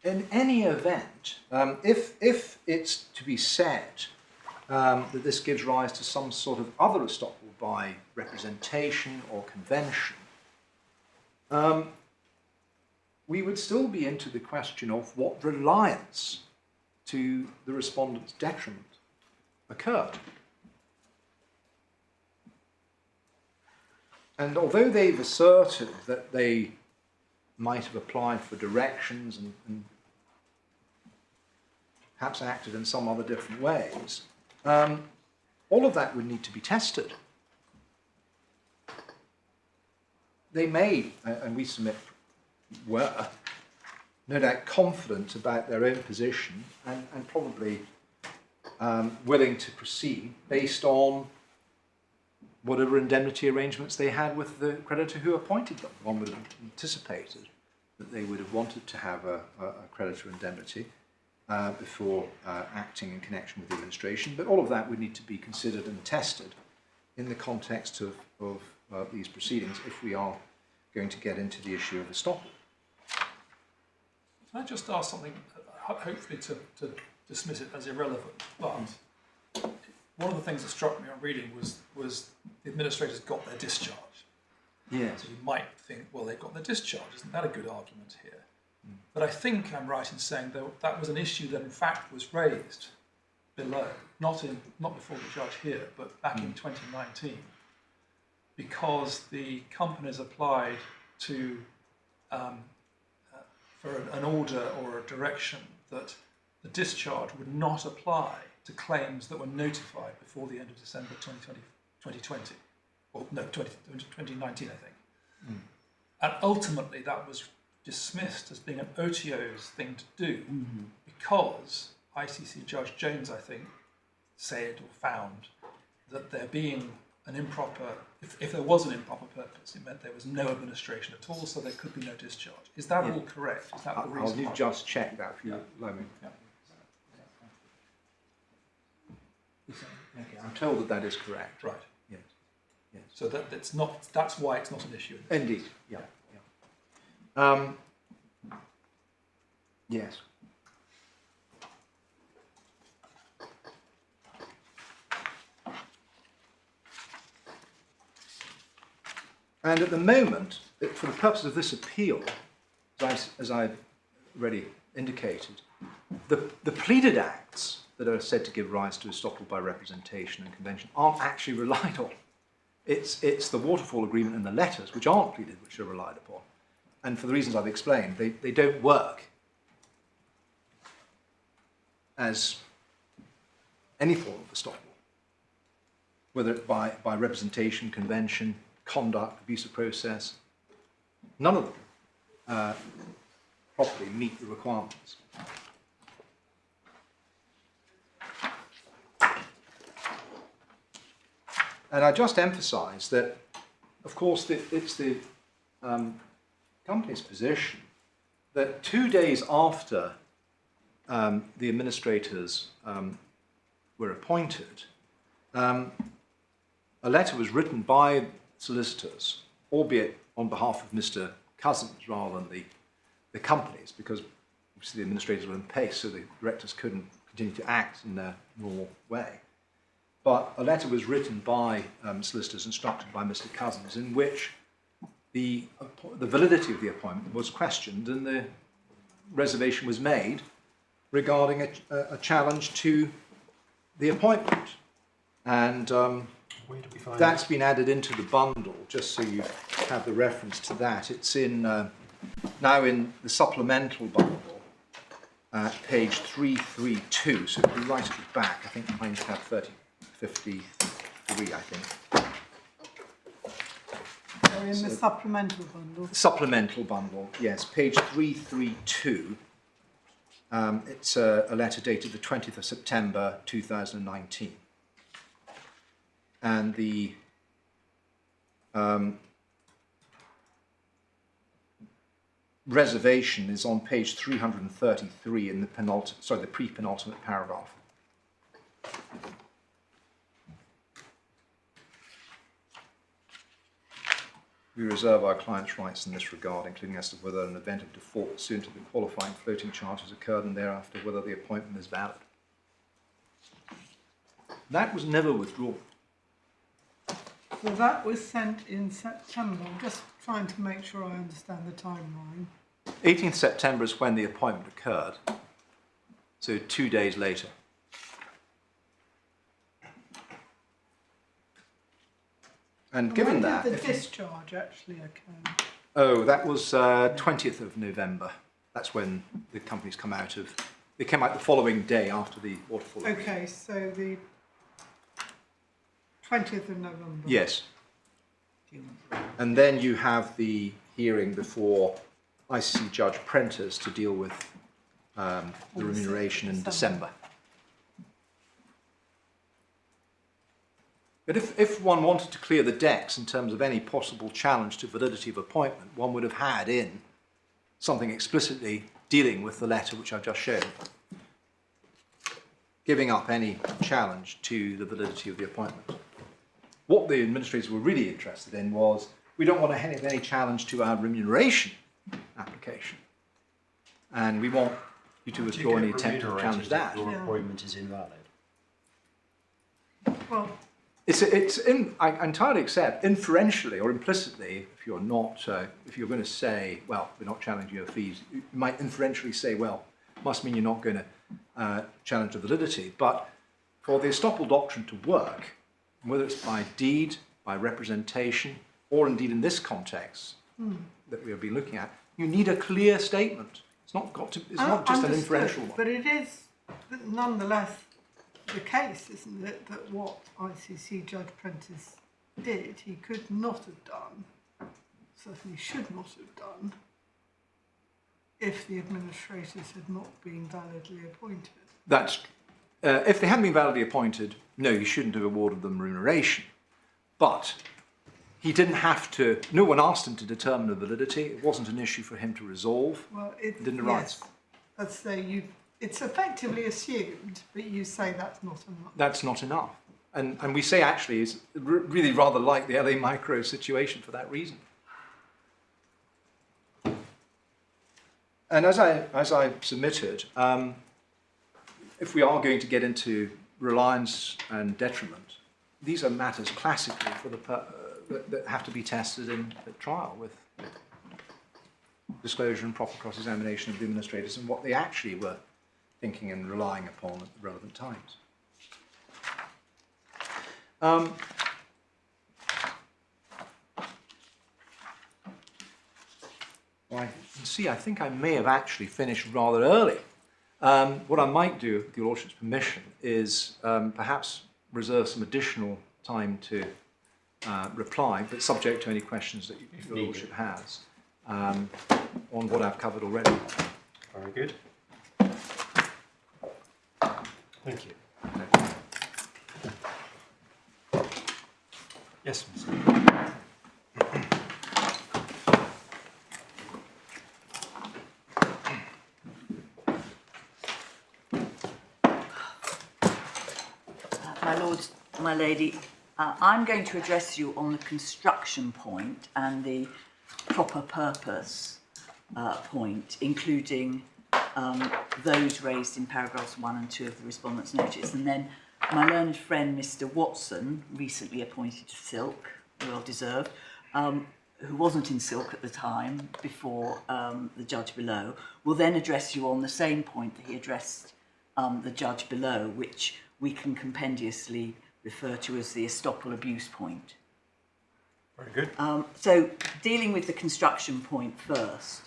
in any event, if it's to be said that this gives rise to some sort of other estoppel by representation or convention, we would still be into the question of what reliance to the respondent's detriment occurred. And although they've asserted that they might have applied for directions and perhaps acted in some other different ways, all of that would need to be tested. They may, and we submit were, no doubt confident about their own position and probably willing to proceed based on whatever indemnity arrangements they had with the creditor who appointed them. One would have anticipated that they would have wanted to have a creditor indemnity before acting in connection with the administration, but all of that would need to be considered and tested in the context of these proceedings if we are going to get into the issue of estoppel. Can I just ask something, hopefully to dismiss it as irrelevant, but one of the things that struck me on reading was the administrators got their discharge. Yes. So you might think, well, they've got their discharge. Isn't that a good argument here? But I think I'm right in saying that was an issue that in fact was raised below, not before the judge here, but back in 2019, because the companies applied to for an order or a direction that the discharge would not apply to claims that were notified before the end of December 2020, or no, 2019, I think. And ultimately that was dismissed as being an OTO's thing to do because ICC Judge Jones, I think, said or found that there being an improper, if there was an improper purpose, it meant there was no administration at all, so there could be no discharge. Is that all correct? Is that the I'll reason? you just check that if you allow me. Yeah. Okay, I'm told that that is correct. Right. Yes. Yes. So that's not. That's why it's not an issue. Indeed. Yeah. Yes. And at the moment, for the purpose of this appeal, as I've already indicated, the pleaded acts that are said to give rise to estoppel by representation and convention aren't actually relied on. It's the waterfall agreement and the letters, which aren't pleaded, which are relied upon. And for the reasons I've explained, they don't work as any form of estoppel, whether it by representation, convention, conduct, abuse of process. None of them properly meet the requirements. And I just emphasise that, of course, it's the company's position that 2 days after the administrators were appointed, a letter was written by solicitors, albeit on behalf of Mr. Cousins rather than the companies, because obviously the administrators were in pace, so the directors couldn't continue to act in their normal way. But a letter was written by solicitors instructed by Mr. Cousins, in which the validity of the appointment was questioned and the reservation was made regarding a challenge to the appointment. And Where do we find that's been added into the bundle, just so you have the reference to that. It's in now in the supplemental bundle, page 332, so if you write at the back, I think mine have 53, I think. So in the supplemental bundle. Supplemental bundle, yes, page 332. It's a letter dated the 20th of September 2019. And the reservation is on page 333 in the the pre-penultimate paragraph. We reserve our client's rights in this regard, including as to whether an event of default pursuant to the qualifying floating charge has occurred and thereafter whether the appointment is valid. That was never withdrawn. So that was sent in September. I'm just trying to make sure I understand the timeline. 18th September is when the appointment occurred, so 2 days later. And given that... When did the discharge actually occur? Oh, that was 20th of November. That's when the companies come out of... They came out the following day after the waterfall. Okay, so the 20th of November. Yes. And then you have the hearing before ICC Judge Prentice to deal with the remuneration in December. But if one wanted to clear the decks in terms of any possible challenge to validity of appointment, one would have had in something explicitly dealing with the letter which I've just shown, giving up any challenge to the validity of the appointment. What the administrators were really interested in was, we don't want to have any challenge to our remuneration application, and we want you to withdraw any attempt to challenge that. Your appointment is invalid. Well, I entirely accept, inferentially or implicitly, if you're not, if you're going to say, well, we're not challenging your fees, you might inferentially say, well, must mean you're not going to challenge the validity. But for the estoppel doctrine to work, whether it's by deed, by representation, or indeed in this context that we'll be looking at, you need a clear statement. It's not got to. It's not just an inferential one. But it is nonetheless the case, isn't it, that what ICC Judge Prentice did, he could not have done, certainly should not have done, if the administrators had not been validly appointed. That's if they hadn't been validly appointed, no, you shouldn't have awarded them remuneration. But he didn't have to, no one asked him to determine the validity. It wasn't an issue for him to resolve. Well, It didn't arise. yes, let's say it's effectively assumed, but you say that's not enough. That's not enough. And we say actually is really rather like the LA Micro situation for that reason. And as I submitted, if we are going to get into reliance and detriment, these are matters classically for that have to be tested at trial with disclosure and proper cross-examination of the administrators and what they actually were thinking and relying upon at the relevant times. Well, I can see, I think I may have actually finished rather early. What I might do, with your Lordship's permission, is perhaps reserve some additional time to reply, but subject to any questions that your Lordship has on what I've covered already. Very good. Thank you. Yes, Mr. My lords, my lady, I'm going to address you on the construction point and the proper purpose point, including those raised in paragraphs 1 and 2 of the Respondents' notice. And then my learned friend, Mr. Watson, recently appointed to Silk, well deserved, who wasn't in Silk at the time, before the judge below, will then address you on the same point that he addressed the judge below, which we can compendiously refer to as the estoppel abuse point. Very good. So, dealing with the construction point first,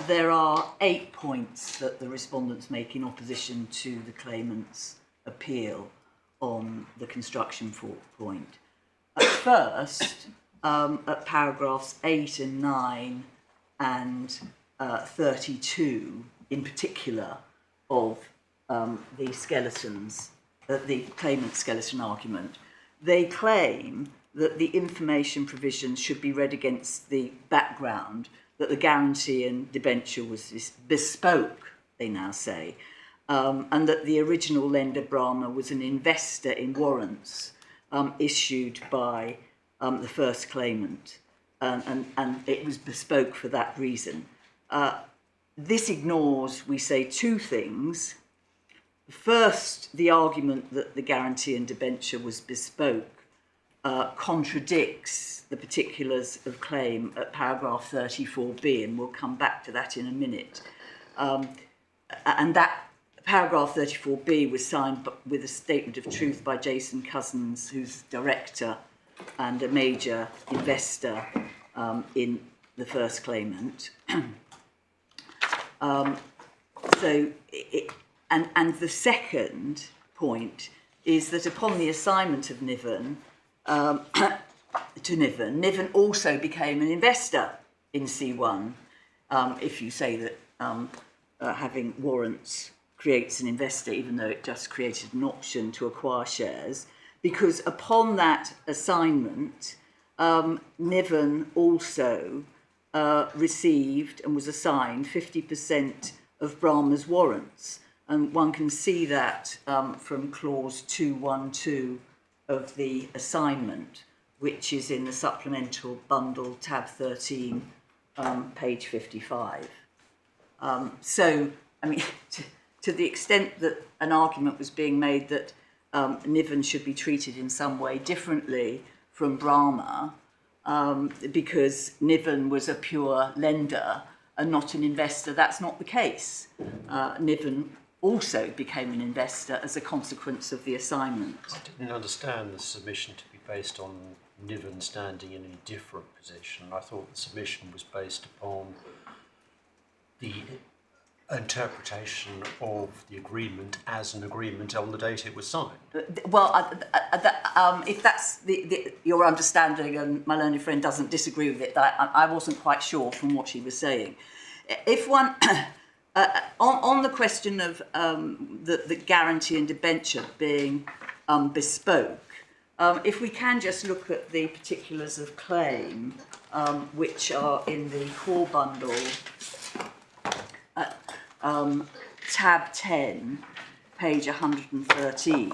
there are 8 points that the respondents make in opposition to the claimant's appeal on the construction point. At first, at paragraphs 8 and 9 and 32 in particular of the skeletons, the claimant skeleton argument, they claim that the information provisions should be read against the background that the guarantee and debenture was bespoke, they now say, and that the original lender, Brahma, was an investor in warrants issued by the first claimant, and it was bespoke for that reason. This ignores, we say, 2 things. First, the argument that the guarantee and debenture was bespoke contradicts the particulars of claim at paragraph 34b, and we'll come back to that in a minute. And that paragraph 34b was signed with a statement of truth by Jason Cousins, who's director and a major investor in the first claimant. And the second point is that upon the assignment of Niven to Niven, Niven also became an investor in C1, if you say that having warrants creates an investor, even though it just created an option to acquire shares, because upon that assignment, Niven also received and was assigned 50% of Brahma's warrants. And one can see that from clause 212 of the assignment, which is in the supplemental bundle, tab 13, page 55. So, I mean, to the extent that an argument was being made that Niven should be treated in some way differently from Brahma, because Niven was a pure lender and not an investor, that's not the case. Niven also became an investor as a consequence of the assignment. I didn't understand the submission to be based on Niven standing in a different position. I thought the submission was based upon the interpretation of the agreement as an agreement on the date it was signed. Well, if that's your understanding, and my learned friend doesn't disagree with it, I wasn't quite sure from what she was saying. If one On the question of the guarantee and debenture being bespoke, if we can just look at the particulars of claim, which are in the core bundle, tab 10, page 113.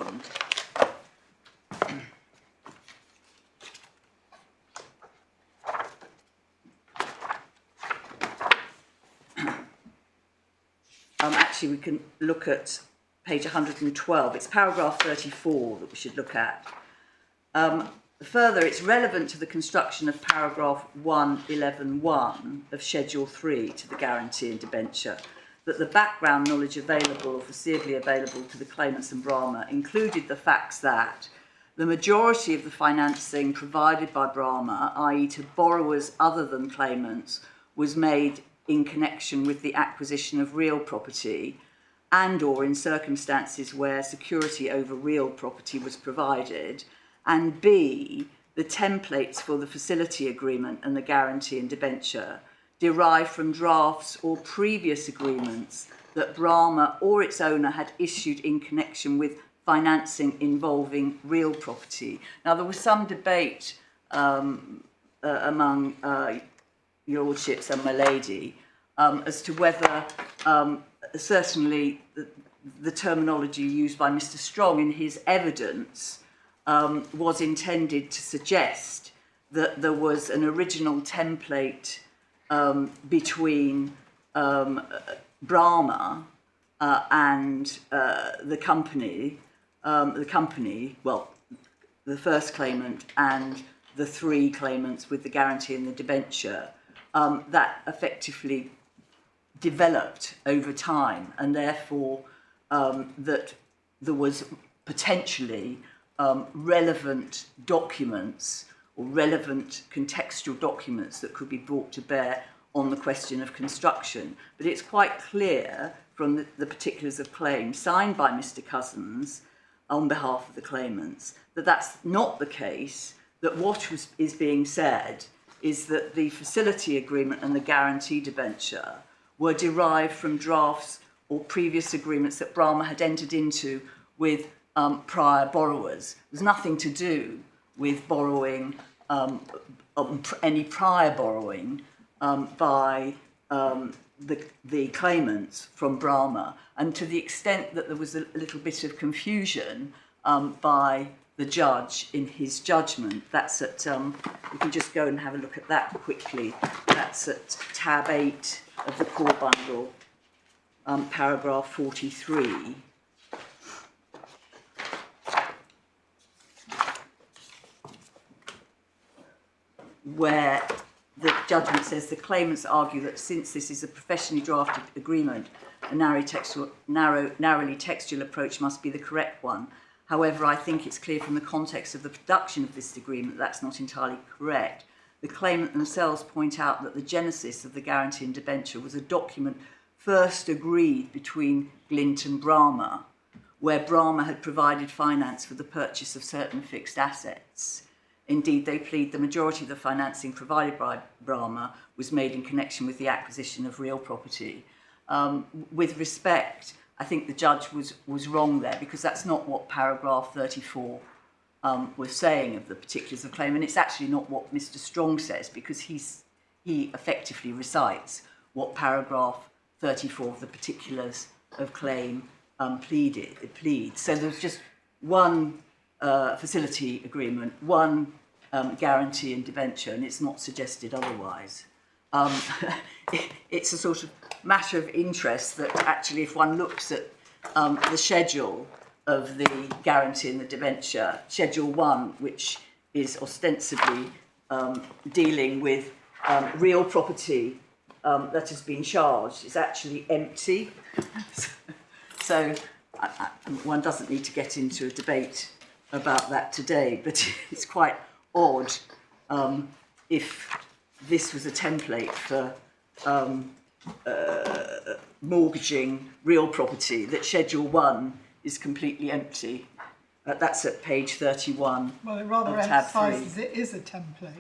Actually, we can look at page 112. It's paragraph 34 that we should look at. Further, it's relevant to the construction of paragraph 111.1 of Schedule 3 to the guarantee and debenture that the background knowledge available or foreseeably available to the claimants and Brahma included the facts that the majority of the financing provided by Brahma, i.e. to borrowers other than claimants, was made in connection with the acquisition of real property and or in circumstances where security over real property was provided, and B, the templates for the facility agreement and the guarantee and debenture derived from drafts or previous agreements that Brahma or its owner had issued in connection with financing involving real property. Now, there was some debate among your lordships and my lady as to whether certainly the terminology used by Mr. Strong in his evidence was intended to suggest that there was an original template between Brahma and the company, well, the first claimant and the three claimants with the guarantee and the debenture, that effectively developed over time, and therefore that there was potentially relevant documents or relevant contextual documents that could be brought to bear on the question of construction. But it's quite clear from the particulars of claim signed by Mr. Cousins on behalf of the claimants that that's not the case, that what is being said is that the facility agreement and the guarantee debenture were derived from drafts or previous agreements that Brahma had entered into with prior borrowers. There's nothing to do with borrowing, any prior borrowing by the claimants from Brahma. And to the extent that there was a little bit of confusion by the judge in his judgment, that's at, we can just go and have a look at that quickly. That's at tab 8 of the core bundle, paragraph 43. Where the judgment says the claimants argue that since this is a professionally drafted agreement, a narrowly textual approach must be the correct one. However, I think it's clear from the context of the production of this agreement that's not entirely correct. The claimant themselves point out that the genesis of the guarantee and debenture was a document first agreed between Glint and Brahma, where Brahma had provided finance for the purchase of certain fixed assets. Indeed, they plead the majority of the financing provided by Brahma was made in connection with the acquisition of real property. With respect, I think the judge was wrong there, because that's not what paragraph 34 was saying of the particulars of claim, and it's actually not what Mr. Strong says, because he effectively recites what paragraph 34 of the particulars of claim pleads. So there's just one facility agreement, one guarantee and debenture, and it's not suggested otherwise. It's a sort of matter of interest that actually, if one looks at the schedule of the guarantee and the debenture, Schedule 1, which is ostensibly dealing with real property that has been charged, is actually empty. So one doesn't need to get into a debate about that today, but it's quite odd if this was a template for mortgaging real property, that Schedule 1 is completely empty. That's at page 31. Well, it rather of tab emphasises 3. it is a template.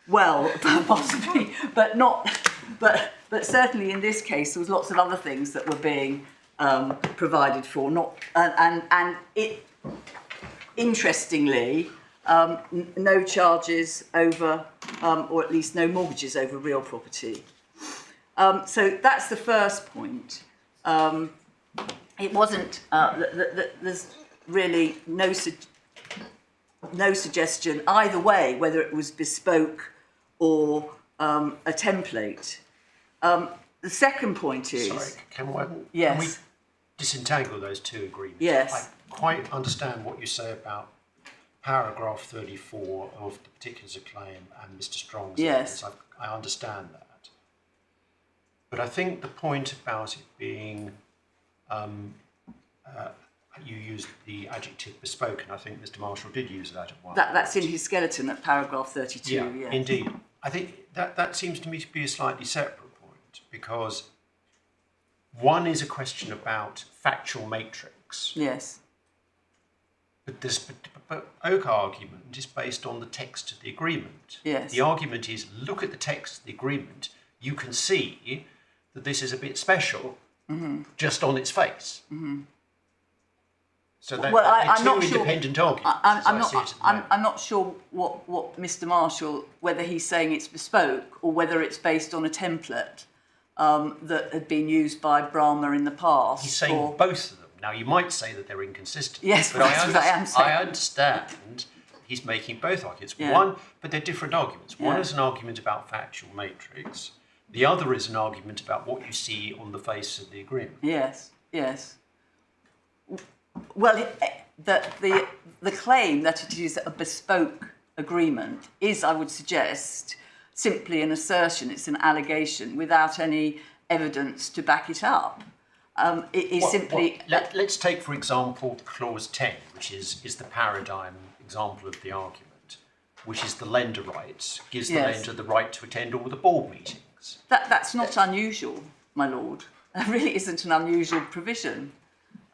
Well, possibly, but not but certainly in this case, there was lots of other things that were being provided for. And it, interestingly, no charges over, or at least no mortgages over real property. So that's the first point. It wasn't. There's really no suggestion either way whether it was bespoke or a template. The second point is... Sorry, can we Yes. disentangle those two agreements? Yes. I quite understand what you say about paragraph 34 of the particulars of claim and Mr. Strong's Yes. evidence. I understand that. But I think the point about it being, you used the adjective bespoke, and I think Mr. Marshall did use that at one point. That's in his skeleton at paragraph 32. Yeah, indeed. I think that seems to me to be a slightly separate point, because one is a question about factual matrix. Yes. But Oak argument is based on the text of the agreement. Yes. The argument is, look at the text of the agreement, you can see that this is a bit special just on its face. So that, I'm not sure. Independent arguments. I'm not sure what Mr. Marshall, whether he's saying it's bespoke or whether it's based on a template that had been used by Brahma in the past. He's saying both of them. Now, you might say that they're inconsistent. Yes, but that's what I am saying. I understand he's making both arguments. Yeah. But they're different arguments. One Yeah. is an argument about factual matrix. The other is an argument about what you see on the face of the agreement. Yes, yes. Well, the claim that it is a bespoke agreement is, I would suggest, simply an assertion. It's an allegation without any evidence to back it up. It is simply... Let's take, for example, clause 10, which is the paradigm example of the argument, which is the lender rights, gives the Yes. lender the right to attend all the board meetings. That's not unusual, my lord. That really isn't an unusual provision.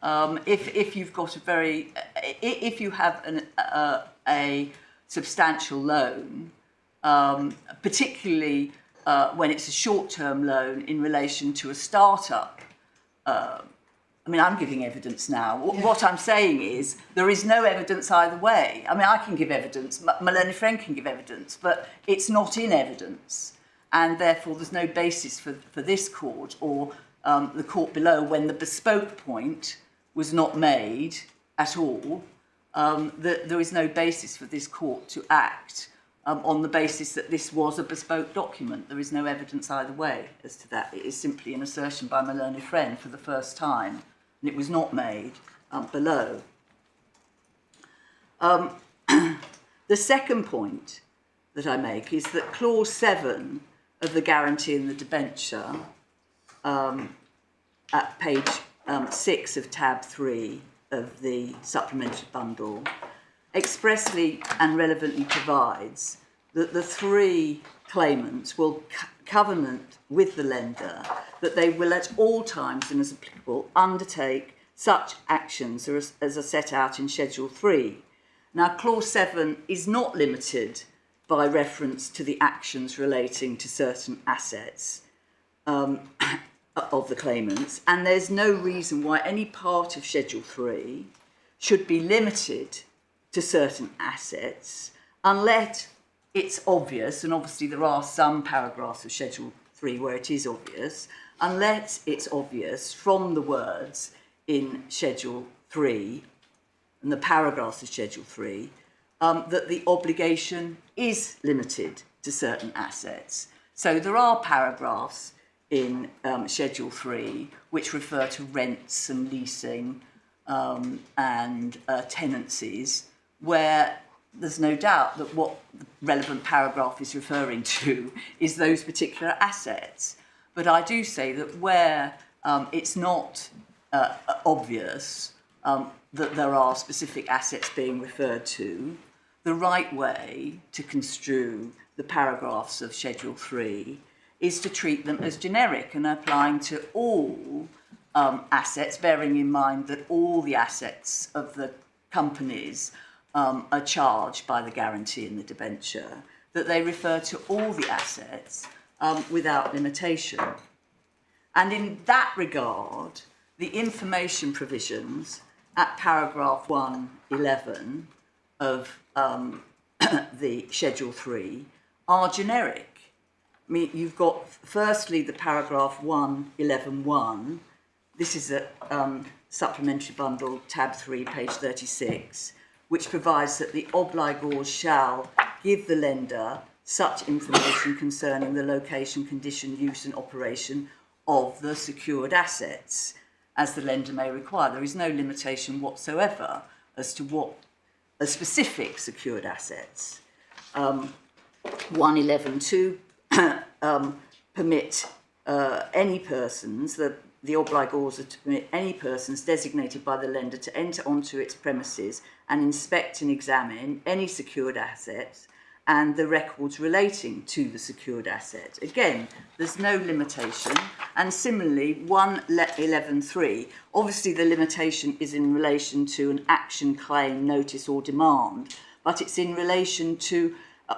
If you've got if you have a substantial loan, particularly when it's a short-term loan in relation to a startup. I mean, I'm giving evidence now. What I'm saying is there is no evidence either way. I mean, I can give evidence, my learned friend can give evidence, but it's not in evidence. And therefore, there's no basis for this court or the court below, when the bespoke point was not made at all, there is no basis for this court to act on the basis that this was a bespoke document. There is no evidence either way as to that. It is simply an assertion by my learned friend for the first time, and it was not made below. The second point that I make is that clause 7 of the guarantee in the debenture, at page 6 of tab 3 of the supplementary bundle, expressly and relevantly provides that the three claimants will covenant with the lender that they will at all times and as applicable undertake such actions as are set out in Schedule 3. Now, clause 7 is not limited by reference to the actions relating to certain assets of the claimants, and there's no reason why any part of Schedule 3 should be limited to certain assets unless it's obvious, and obviously there are some paragraphs of Schedule 3 where it is obvious, unless it's obvious from the words in Schedule 3 and the paragraphs of Schedule 3 that the obligation is limited to certain assets. So there are paragraphs in Schedule 3 which refer to rents and leasing and tenancies, where there's no doubt that what the relevant paragraph is referring to is those particular assets. But I do say that where it's not obvious that there are specific assets being referred to, the right way to construe the paragraphs of Schedule 3 is to treat them as generic and applying to all assets, bearing in mind that all the assets of the companies are charged by the guarantee in the debenture, that they refer to all the assets without limitation. And in that regard, the information provisions at paragraph 111 of the Schedule 3 are generic. I mean, you've got firstly the paragraph 111.1. This is a supplementary bundle, tab 3, page 36, which provides that the obligors shall give the lender such information concerning the location, condition, use and operation of the secured assets as the lender may require. There is no limitation whatsoever as to what a specific secured assets. 111.2 permit any persons, the obligors are to permit any persons designated by the lender to enter onto its premises and inspect and examine any secured assets and the records relating to the secured asset. Again, there's no limitation. And similarly, 111.3, obviously the limitation is in relation to an action, claim, notice or demand, but it's in relation to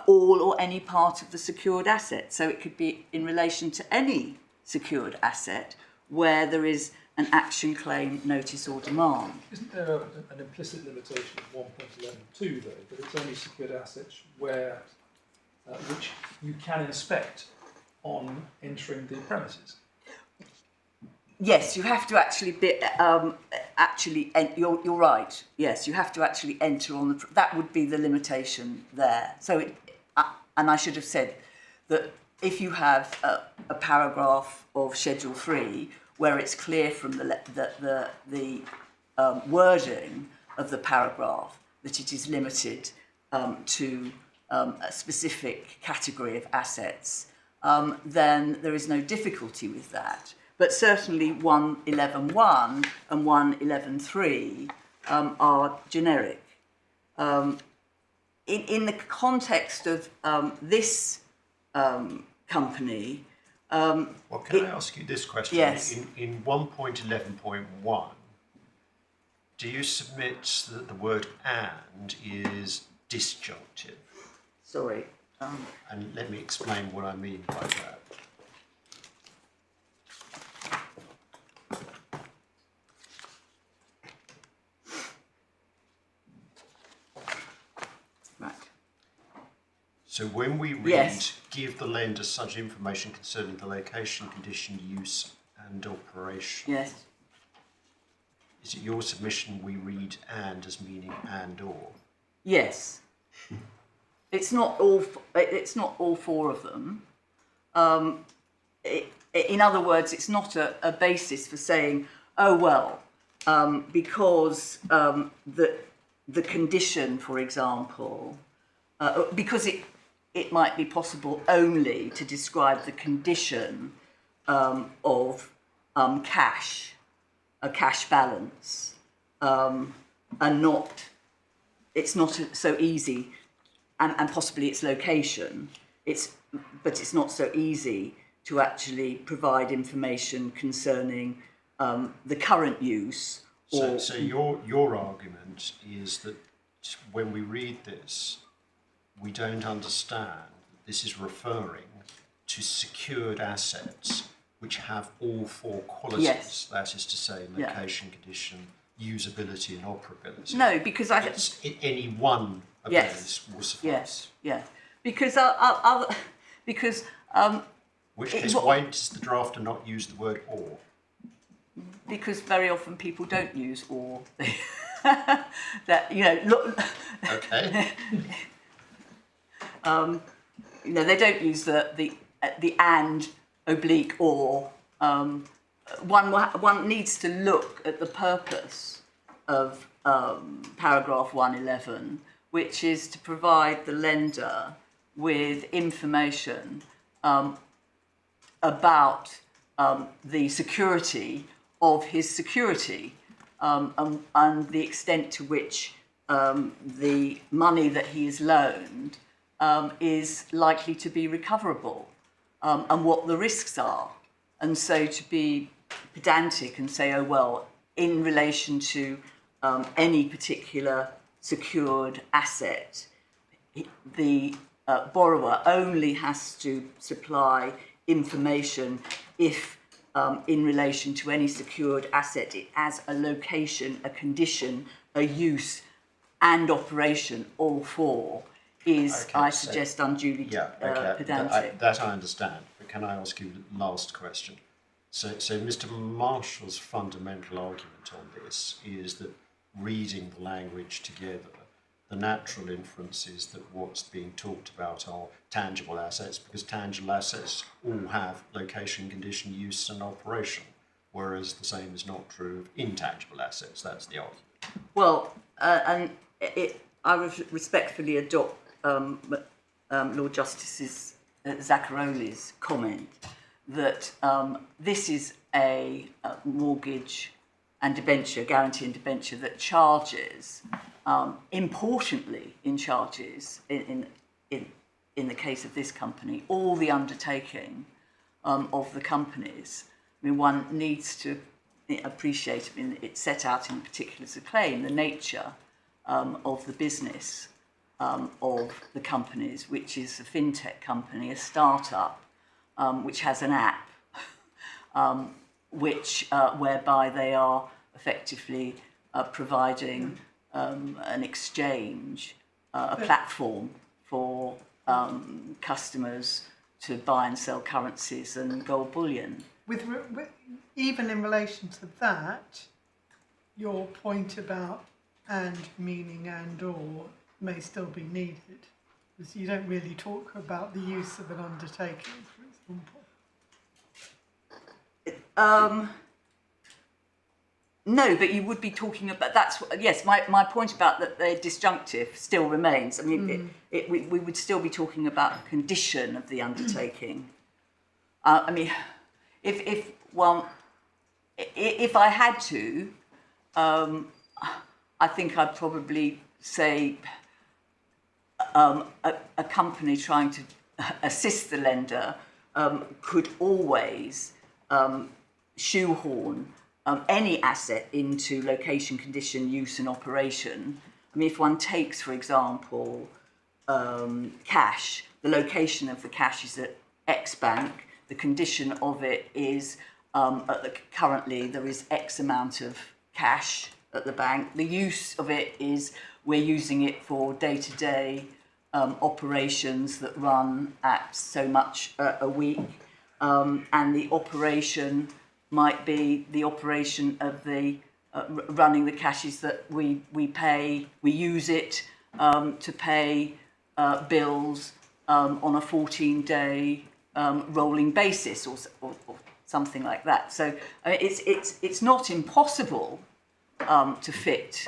all or any part of the secured asset. So it could be in relation to any secured asset where there is an action, claim, notice or demand. Isn't there an implicit limitation of 1.11.2 though, that it's only secured assets where, which you can inspect on entering the premises? Yes, you have to actually be, you're right. Yes, you have to actually enter on the, that would be the limitation there. So, and I should have said that if you have a paragraph of Schedule 3 where it's clear from the wording of the paragraph that it is limited to a specific category of assets, then there is no difficulty with that. But certainly 111.1 and 111.3 are generic. In the context of this company... well, can I ask you this question? Yes. In 1.11.1, do you submit that the word "and" is disjunctive? Sorry. And let me explain what I mean by that. Right. So when we read, Yes. give the lender such information concerning the location, condition, use and operation, Yes. is it your submission we read "and" as meaning "and or"? Yes. It's not all four of them. In other words, it's not a basis for saying, oh well, because the condition, for example, because it might be possible only to describe the condition of cash, a cash balance, and not, it's not so easy, and possibly its location, but it's not so easy to actually provide information concerning the current use. So your argument is that when we read this, we don't understand that this is referring to secured assets which have all four qualities. Yes. That is to say, location, condition, usability, and operability. No, because any one of those will suffice. Yes. Because which case, why does the drafter not use the word "or"? Because very often people don't use "or". That look. Okay. They don't use the "and" oblique "or". One needs to look at the purpose of paragraph 111, which is to provide the lender with information about the security of his security and the extent to which the money that he is loaned is likely to be recoverable, and what the risks are. And so to be pedantic and say, oh well, in relation to any particular secured asset, the borrower only has to supply information if in relation to any secured asset it has a location, a condition, a use and operation, all four, is, Okay, I so- suggest, unduly pedantic. That I understand, but can I ask you the last question? So Mr. Marshall's fundamental argument on this is that reading the language together, the natural inference is that what's being talked about are tangible assets, because tangible assets all have location, condition, use and operation, whereas the same is not true of intangible assets. That's the argument. Well, I would respectfully adopt Lord Justice's Zacaroli's comment that this is a mortgage and debenture, guarantee and debenture that charges, importantly in charges, in the case of this company, all the undertaking of the companies. I mean, one needs to appreciate, I mean, it's set out in particulars of claim, the nature of the business of the companies, which is a fintech company, a startup, which has an app, which whereby they are effectively providing an exchange, a platform for customers to buy and sell currencies and gold bullion. Even in relation to that, your point about and meaning and or may still be needed, because you don't really talk about the use of an undertaking, for example. No, but you would be talking about, that's, yes, my point about that the disjunctive still remains. I mean, we would still be talking about the condition of the undertaking. I mean, if I had to, I think I'd probably say a company trying to assist the lender could always shoehorn any asset into location, condition, use and operation. I mean, if one takes, for example, cash, the location of the cash is at X bank, the condition of it is currently there is X amount of cash at the bank. The use of it is we're using it for day-to-day operations that run at so much a week, and the operation might be the operation of the running the cashes that we pay. We use it to pay bills on a 14-day rolling basis or something like that. So it's not impossible to fit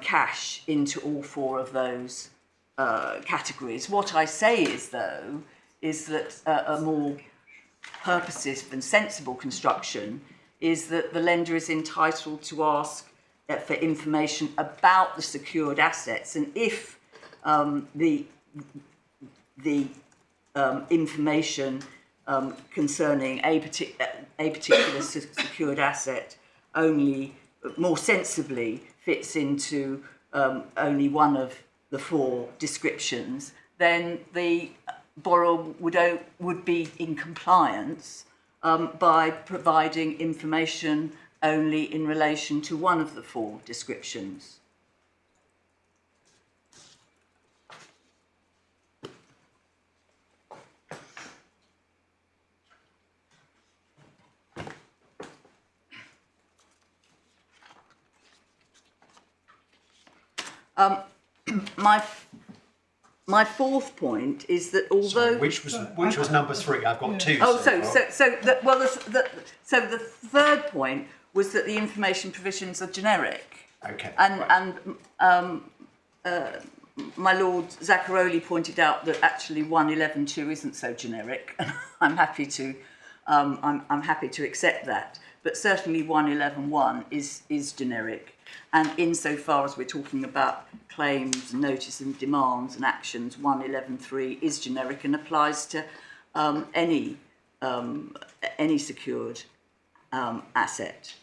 cash into all four of those categories. What I say is, though, is that a more purposive and sensible construction is that the lender is entitled to ask for information about the secured assets, and if the information concerning a particular secured asset only more sensibly fits into only one of the four descriptions, then the borrower would be in compliance by providing information only in relation to one of the four descriptions. My fourth point is that although Sorry, which was number 3? I've got 2. oh, so the third point was that the information provisions are generic. Okay. And my Lord Zacaroli pointed out that actually 111.2 isn't so generic, and I'm happy to accept that. But certainly 111.1 is generic. And insofar as we're talking about claims, notice and demands and actions, 111.3 is generic and applies to any secured asset.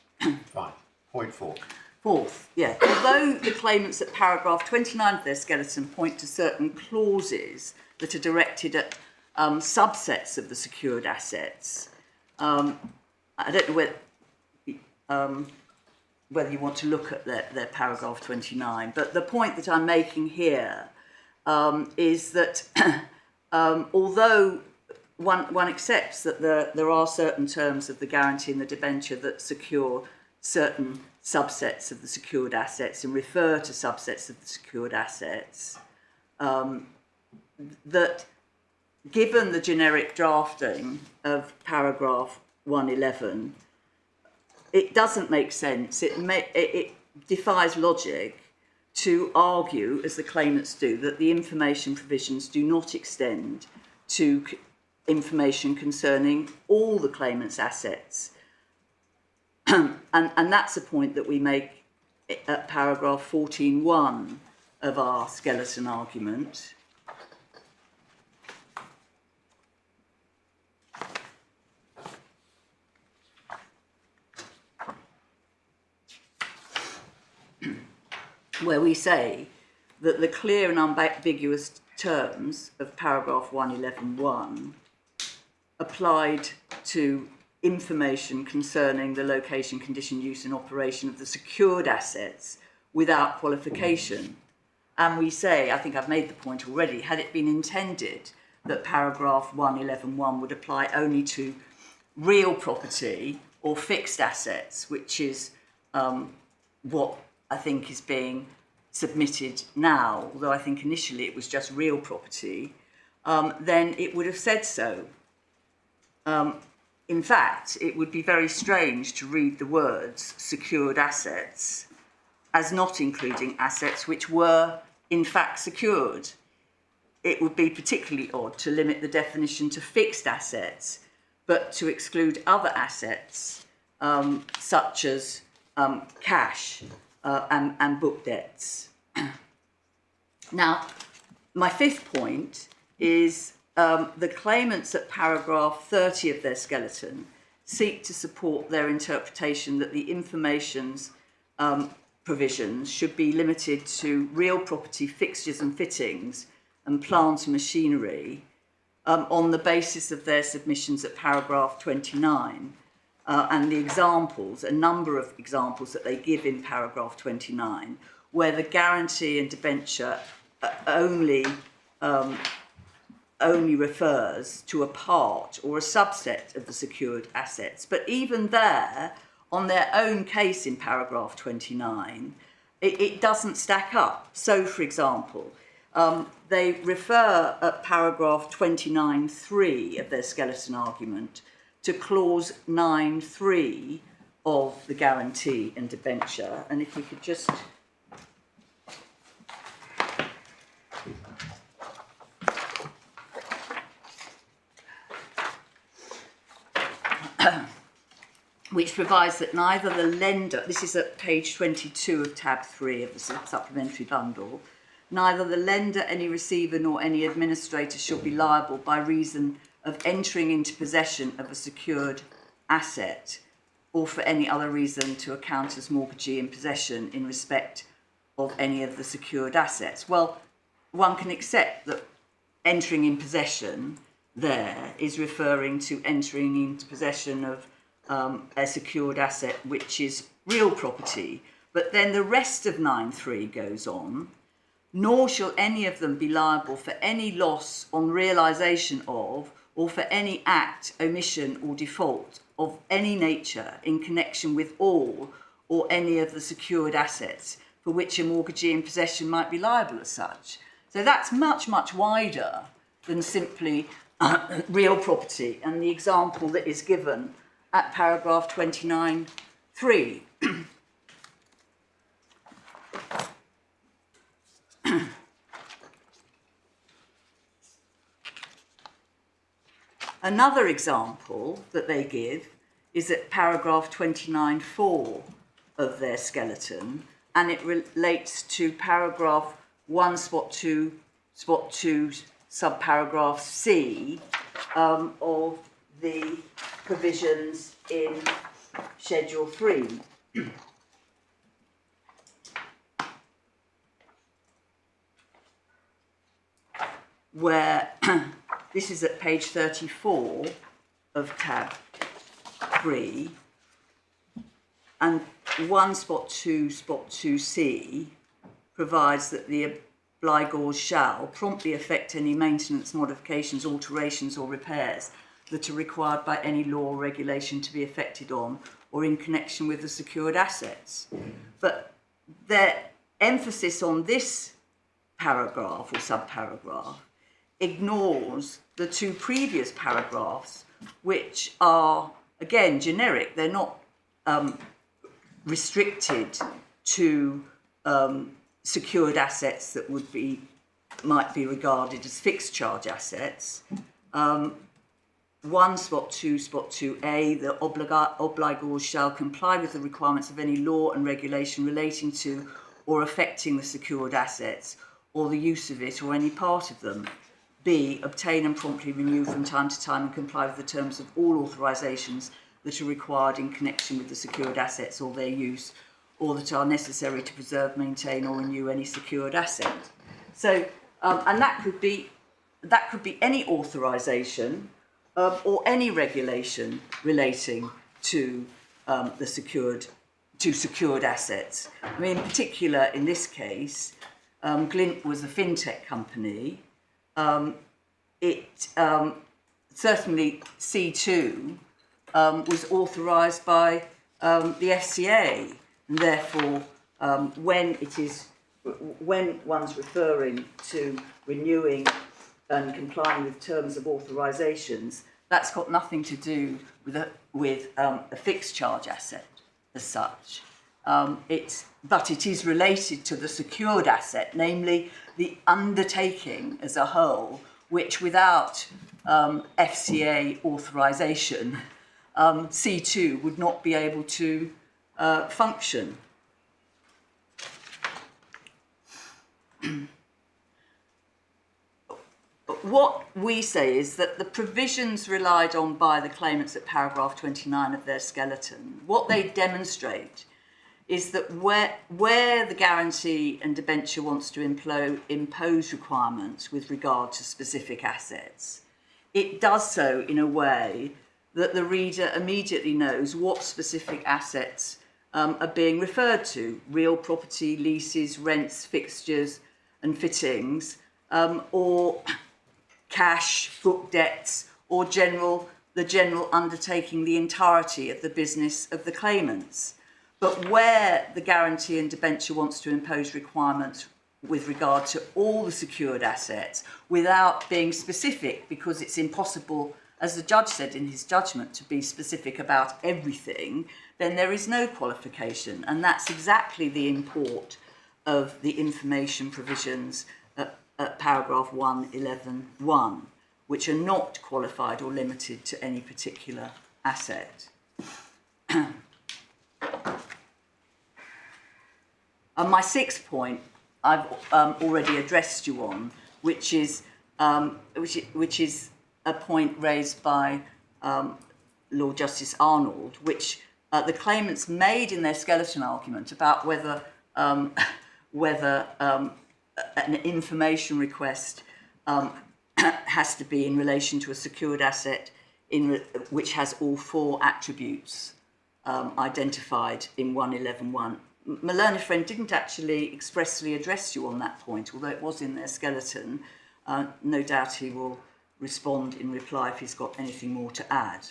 Fine. Point 4. Fourth, yeah. Although the claimants at paragraph 29 of their skeleton point to certain clauses that are directed at subsets of the secured assets. I don't know whether you want to look at their paragraph 29, but the point that I'm making here is that although one accepts that there are certain terms of the guarantee and the debenture that secure certain subsets of the secured assets and refer to subsets of the secured assets, that given the generic drafting of paragraph 111, it doesn't make sense, it defies logic to argue, as the claimants do, that the information provisions do not extend to information concerning all the claimant's assets. And that's a point that we make at paragraph 14.1 of our skeleton argument. Where we say that the clear and unambiguous terms of paragraph 111.1 applied to information concerning the location, condition, use and operation of the secured assets without qualification. And we say, I think I've made the point already, had it been intended that paragraph 111.1 would apply only to real property or fixed assets, which is what I think is being submitted now, although I think initially it was just real property, then it would have said so. In fact, it would be very strange to read the words secured assets as not including assets which were in fact secured. It would be particularly odd to limit the definition to fixed assets, but to exclude other assets such as cash and book debts. Now, my fifth point is the claimants at paragraph 30 of their skeleton seek to support their interpretation that the information's provisions should be limited to real property, fixtures and fittings and plant and machinery on the basis of their submissions at paragraph 29 and the examples, a number of examples that they give in paragraph 29, where the guarantee and debenture only refers to a part or a subset of the secured assets. But even there, on their own case in paragraph 29, it doesn't stack up. So, for example, they refer at paragraph 29.3 of their skeleton argument to clause 9.3 of the guarantee and debenture. And if we could just... which provides that neither the lender, this is at page 22 of tab 3 of the supplementary bundle, neither the lender, any receiver nor any administrator shall be liable by reason of entering into possession of a secured asset or for any other reason to account as mortgagee in possession in respect of any of the secured assets. Well, one can accept that entering in possession there is referring to entering into possession of a secured asset which is real property. But then the rest of 9.3 goes on, nor shall any of them be liable for any loss on realisation of or for any act, omission or default of any nature in connection with all or any of the secured assets for which a mortgagee in possession might be liable as such. So that's much, much wider than simply real property, and the example that is given at paragraph 29.3. Another example that they give is at paragraph 29.4 of their skeleton, and it relates to paragraph 1.2 subparagraph C of the provisions in Schedule 3. Where this is at page 34 of tab 3, and 1.2.2c provides that the obligors shall promptly effect any maintenance, modifications, alterations or repairs that are required by any law or regulation to be effected on or in connection with the secured assets. But their emphasis on this paragraph or subparagraph ignores the two previous paragraphs, which are, again, generic. They're not restricted to secured assets that might be regarded as fixed charge assets. 1.2.2a, the obligors shall comply with the requirements of any law and regulation relating to or affecting the secured assets or the use of it or any part of them. B, obtain and promptly renew from time to time and comply with the terms of all authorisations that are required in connection with the secured assets or their use, or that are necessary to preserve, maintain or renew any secured asset. So, and that could be any authorisation or any regulation relating to secured assets. I mean, in particular, in this case, Glint was a fintech company. Certainly C2 was authorised by the FCA, and therefore, when one's referring to renewing and complying with terms of authorisations, that's got nothing to do with a fixed charge asset as such. But it is related to the secured asset, namely the undertaking as a whole, which without FCA authorisation, C2 would not be able to function. What we say is that the provisions relied on by the claimants at paragraph 29 of their skeleton, what they demonstrate is that where the guarantee and debenture wants to impose requirements with regard to specific assets, it does so in a way that the reader immediately knows what specific assets are being referred to: real property, leases, rents, fixtures and fittings, or cash, book debts, or the general undertaking the entirety of the business of the claimants. But where the guarantee and debenture wants to impose requirements with regard to all the secured assets without being specific, because it's impossible, as the judge said in his judgment, to be specific about everything, then there is no qualification. And that's exactly the import of the information provisions at paragraph 111.1, which are not qualified or limited to any particular asset. And my sixth point I've already addressed you on, which is a point raised by Lord Justice Arnold, which the claimants made in their skeleton argument about whether an information request has to be in relation to a secured asset which has all four attributes identified in 111.1. My learned friend didn't actually expressly address you on that point, although it was in their skeleton. No doubt he will respond in reply if he's got anything more to add.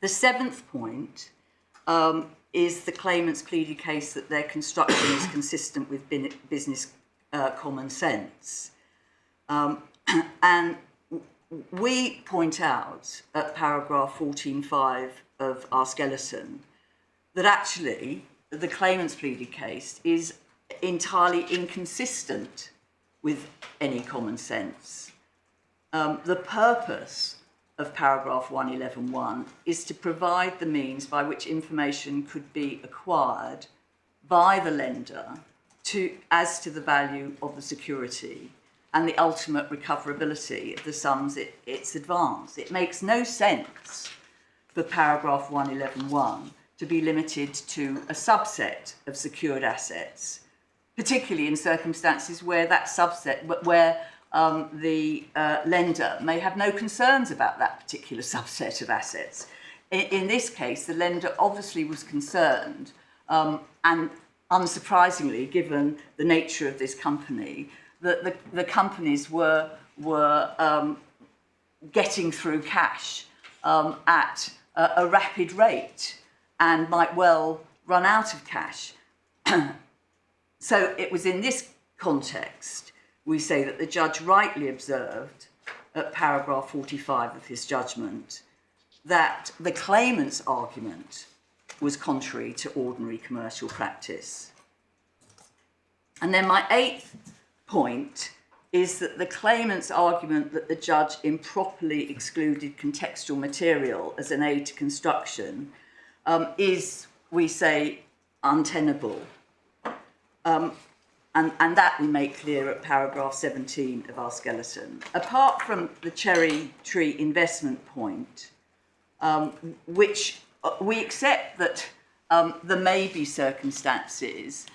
The seventh point is the claimant's pleaded case that their construction is consistent with business common sense. And we point out at paragraph 14.5 of our skeleton that actually the claimant's pleaded case is entirely inconsistent with any common sense. The purpose of paragraph 111.1 is to provide the means by which information could be acquired by the lender as to the value of the security and the ultimate recoverability of the sums it's advanced. It makes no sense for paragraph 111.1 to be limited to a subset of secured assets, particularly in circumstances where that subset, where the lender may have no concerns about that particular subset of assets. In this case, the lender obviously was concerned, and unsurprisingly, given the nature of this company, that the companies were getting through cash at a rapid rate and might well run out of cash. So it was in this context, we say that the judge rightly observed at paragraph 45 of his judgment that the claimant's argument was contrary to ordinary commercial practice. And then my 8th point is that the claimant's argument that the judge improperly excluded contextual material as an aid to construction is, we say, untenable. And that we make clear at paragraph 17 of our skeleton. Apart from the cherry tree investment point, which we accept that there may be circumstances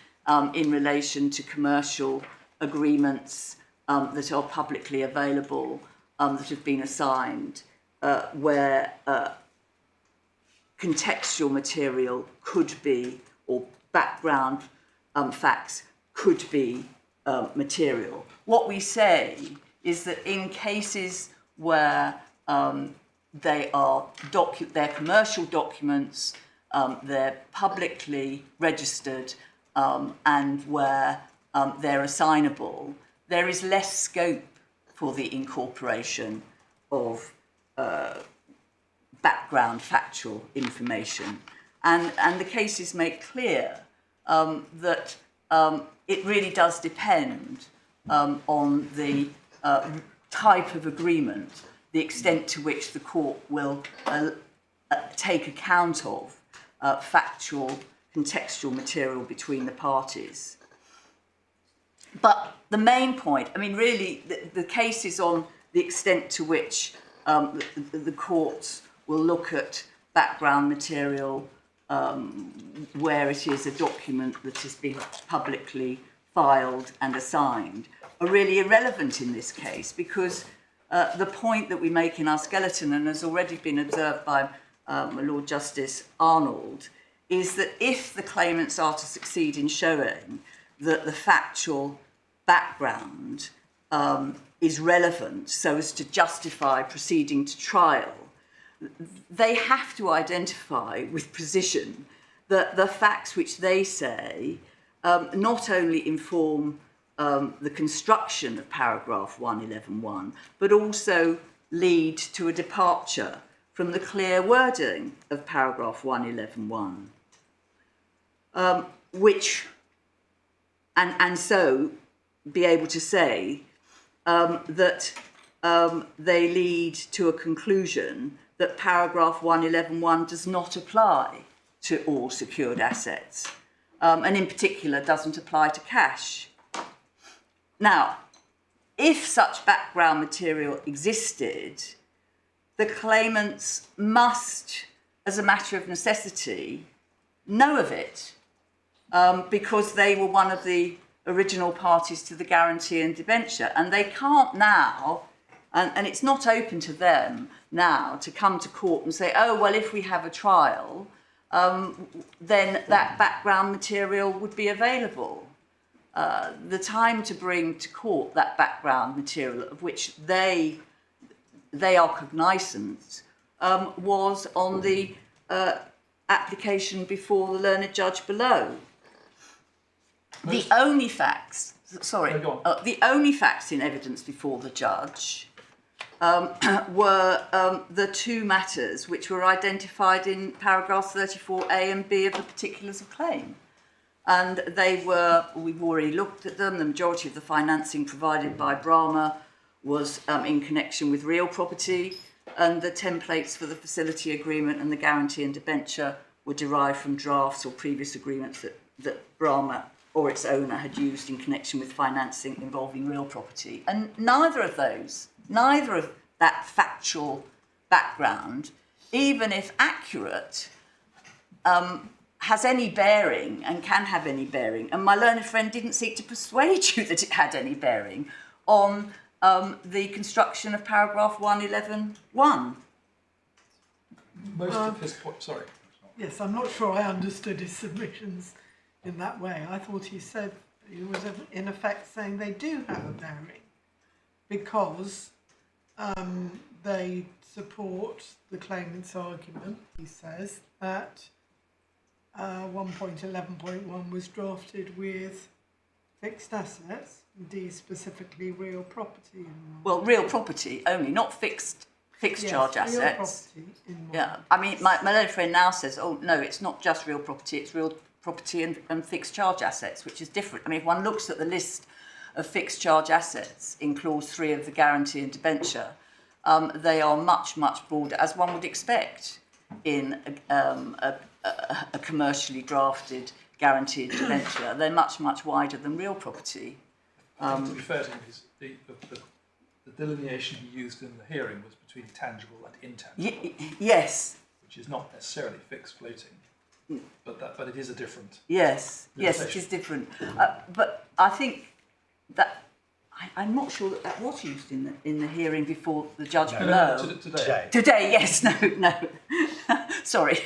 in relation to commercial agreements that are publicly available, that have been assigned, where contextual material could be, or background facts could be material. What we say is that in cases where they're commercial documents, they're publicly registered, and where they're assignable, there is less scope for the incorporation of background factual information. And the cases make clear that it really does depend on the type of agreement, the extent to which the court will take account of factual, contextual material between the parties. But the main point, I mean, really, the case is on the extent to which the courts will look at background material where it is a document that has been publicly filed and assigned, are really irrelevant in this case, because the point that we make in our skeleton, and has already been observed by Lord Justice Arnold, is that if the claimants are to succeed in showing that the factual background is relevant so as to justify proceeding to trial, they have to identify with precision that the facts which they say not only inform the construction of paragraph 111.1, but also lead to a departure from the clear wording of paragraph 111.1, which, and so be able to say that they lead to a conclusion that paragraph 111.1 does not apply to all secured assets, and in particular doesn't apply to cash. Now, if such background material existed, the claimants must, as a matter of necessity, know of it, because they were one of the original parties to the guarantee and debenture, and they can't now, and it's not open to them now to come to court and say, oh, well, if we have a trial, then that background material would be available. The time to bring to court that background material of which they are cognizant was on the application before the learned judge below. The only facts in evidence before the judge were the two matters which were identified in paragraphs 34A and B of the particulars of claim. And they were, we've already looked at them, the majority of the financing provided by Brahma was in connection with real property, and the templates for the facility agreement and the guarantee and debenture were derived from drafts or previous agreements that Brahma or its owner had used in connection with financing involving real property. And neither of that factual background, even if accurate, has any bearing and can have any bearing. And my learned friend didn't seek to persuade you that it had any bearing on the construction of paragraph 111(1). Most of his point, sorry. Yes, I'm not sure I understood his submissions in that way. I thought he said he was in effect saying they do have a bearing because they support the claimant's argument. He says that 1.11.1 was drafted with fixed assets, indeed specifically real property in mind. Well, real property only, not fixed charge Real assets. property in mind. Yeah, I mean, my learned friend now says, oh no, it's not just real property, it's real property and fixed charge assets, which is different. I mean, if one looks at the list of fixed charge assets in clause 3 of the guarantee and debenture, they are much, much broader, as one would expect in a commercially drafted guarantee and debenture. They're much, much wider than real property. I think to be fair to him, the delineation he used in the hearing was between tangible and intangible. Yes. Which is not necessarily fixed floating, but it is a different. Yes, it is different. But I think that I'm not sure that was used in the hearing before the judge below. Today, yes, no. Sorry,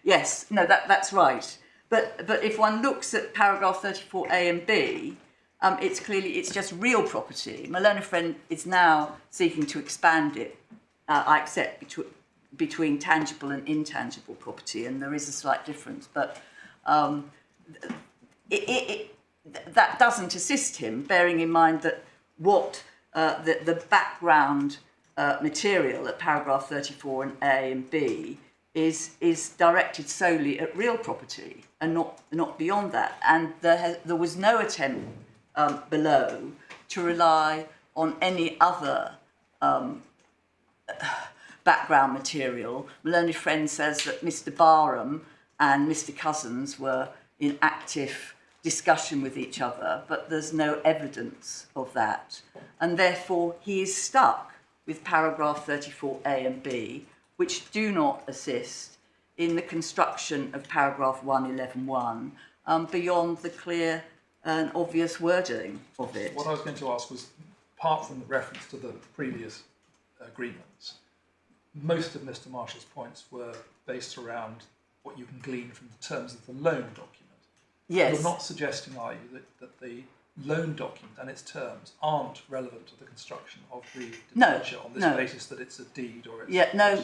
yes, no, that's right. But if one looks at paragraph 34A and B, it's just real property. My learned friend is now seeking to expand it. I accept between tangible and intangible property, and there is a slight difference. But that doesn't assist him, bearing in mind that what the background material at paragraph 34 and A and B is directed solely at real property and not beyond that. And there was no attempt below to rely on any other background material. My learned friend says that Mr. Barham and Mr. Cousins were in active discussion with each other, but there's no evidence of that. And therefore, he is stuck with paragraph 34A and B, which do not assist in the construction of paragraph 111(1 beyond the clear and obvious wording of it. What I was going to ask was, apart from the reference to the previous agreements, most of Mr. Marshall's points were based around what you can glean from the terms of the loan document. Yes. You're not suggesting, are you, that the loan document and its terms aren't relevant to the construction of the debenture on this basis that it's a deed or it's... Yeah, no.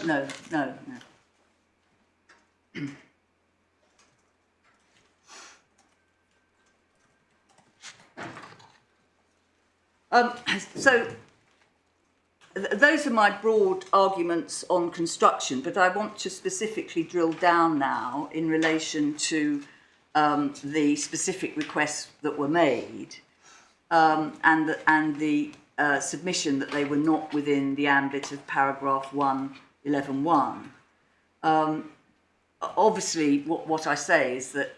So those are my broad arguments on construction, but I want to specifically drill down now in relation to the specific requests that were made and the submission that they were not within the ambit of paragraph 111(1). Obviously, what I say is that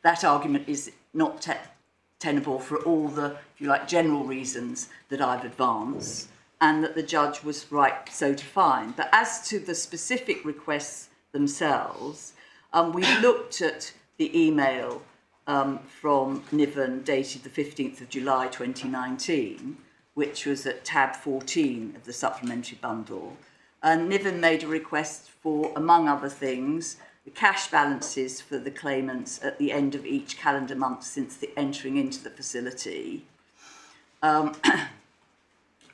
that argument is not tenable for all the, if you like, general reasons that I've advanced, and that the judge was right so to find. But as to the specific requests themselves, we've looked at the email from Niven dated the 15th of July 2019, which was at tab 14 of the supplementary bundle. And Niven made a request for, among other things, the cash balances for the claimants at the end of each calendar month since the entering into the facility.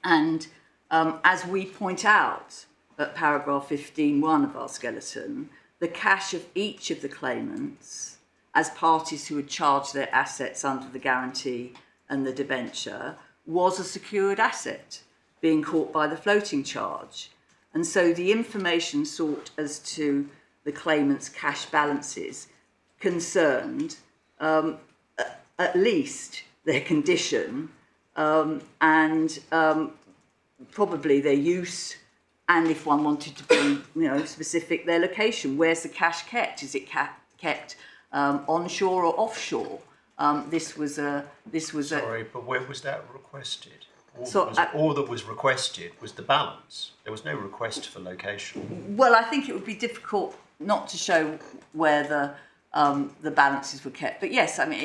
As we point out at paragraph 15(1) of our skeleton, the cash of each of the claimants as parties who had charged their assets under the guarantee and the debenture was a secured asset being caught by the floating charge. And so the information sought as to the claimants' cash balances concerned at least their condition and probably their use, and if one wanted to be, specific, their location. Where's the cash kept? Is it kept onshore or offshore? This was Sorry, but where was that requested? All that was requested was the balance. There was no request for location. Well, I think it would be difficult not to show where the balances were kept. But yes, I mean,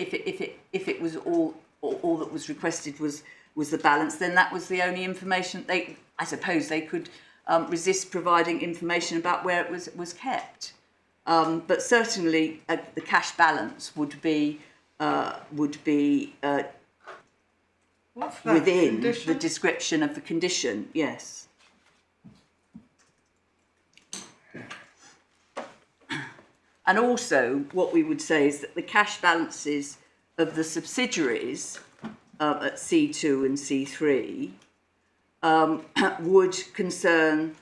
if it was all that was requested was was the balance, then that was the only information I suppose they could resist providing information about where it was kept. But certainly the cash balance would be What's that? within Condition? the description of the condition, yes. And also, what we would say is that the cash balances of the subsidiaries at C2 and C3 would concern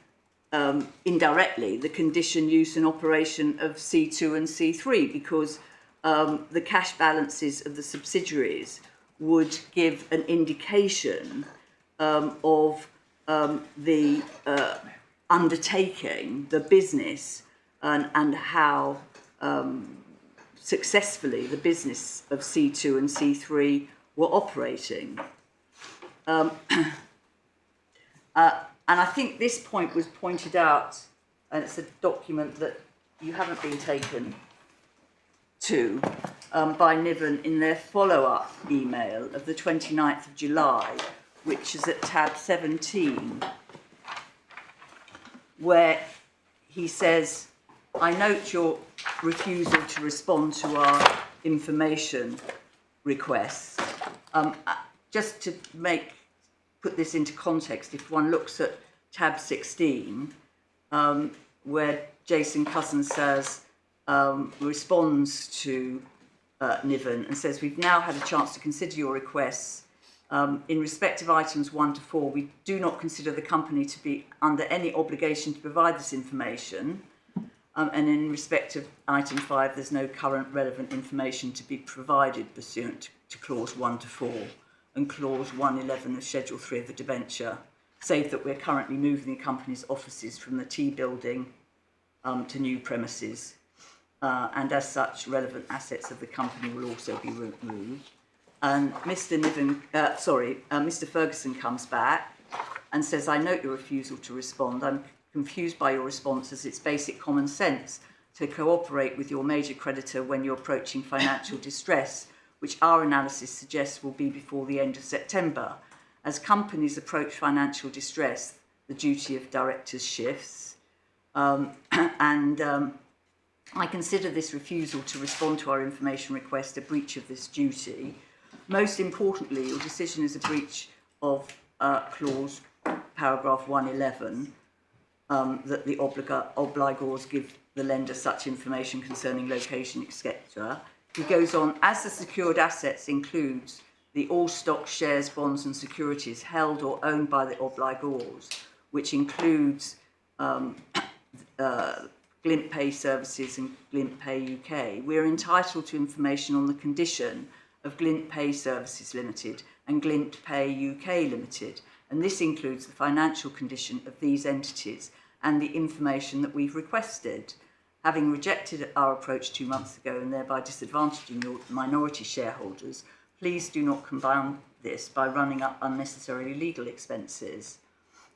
indirectly the condition, use and operation of C2 and C3, because the cash balances of the subsidiaries would give an indication of the undertaking, the business, and how successfully the business of C2 and C3 were operating. And I think this point was pointed out, and it's a document that you haven't been taken to, by Niven in their follow-up email of the 29th of July, which is at tab 17, where he says, I note your refusal to respond to our information requests. Just to put this into context, if one looks at tab 16, where Jason Cousins says, responds to Niven and says, we've now had a chance to consider your requests. In respect of items 1 to 4, we do not consider the company to be under any obligation to provide this information. And in respect of item 5, there's no current relevant information to be provided pursuant to clause 1 to 4 and clause 111 of schedule 3 of the debenture, save that we're currently moving the company's offices from the T building to new premises. And as such, relevant assets of the company will also be removed. And Mr. Ferguson comes back and says, I note your refusal to respond. I'm confused by your response, as it's basic common sense to cooperate with your major creditor when you're approaching financial distress, which our analysis suggests will be before the end of September. As companies approach financial distress, the duty of directors shifts. I consider this refusal to respond to our information request a breach of this duty. Most importantly, your decision is a breach of clause paragraph 111, that the obligors give the lender such information concerning location, etc. He goes on, as the secured assets includes the all stock, shares, bonds and securities held or owned by the obligors, which includes Glint Pay Services and Glint Pay UK, we are entitled to information on the condition of Glint Pay Services Limited and Glint Pay UK Limited, and this includes the financial condition of these entities and the information that we've requested. Having rejected our approach 2 months ago and thereby disadvantaging your minority shareholders, please do not compound this by running up unnecessary legal expenses.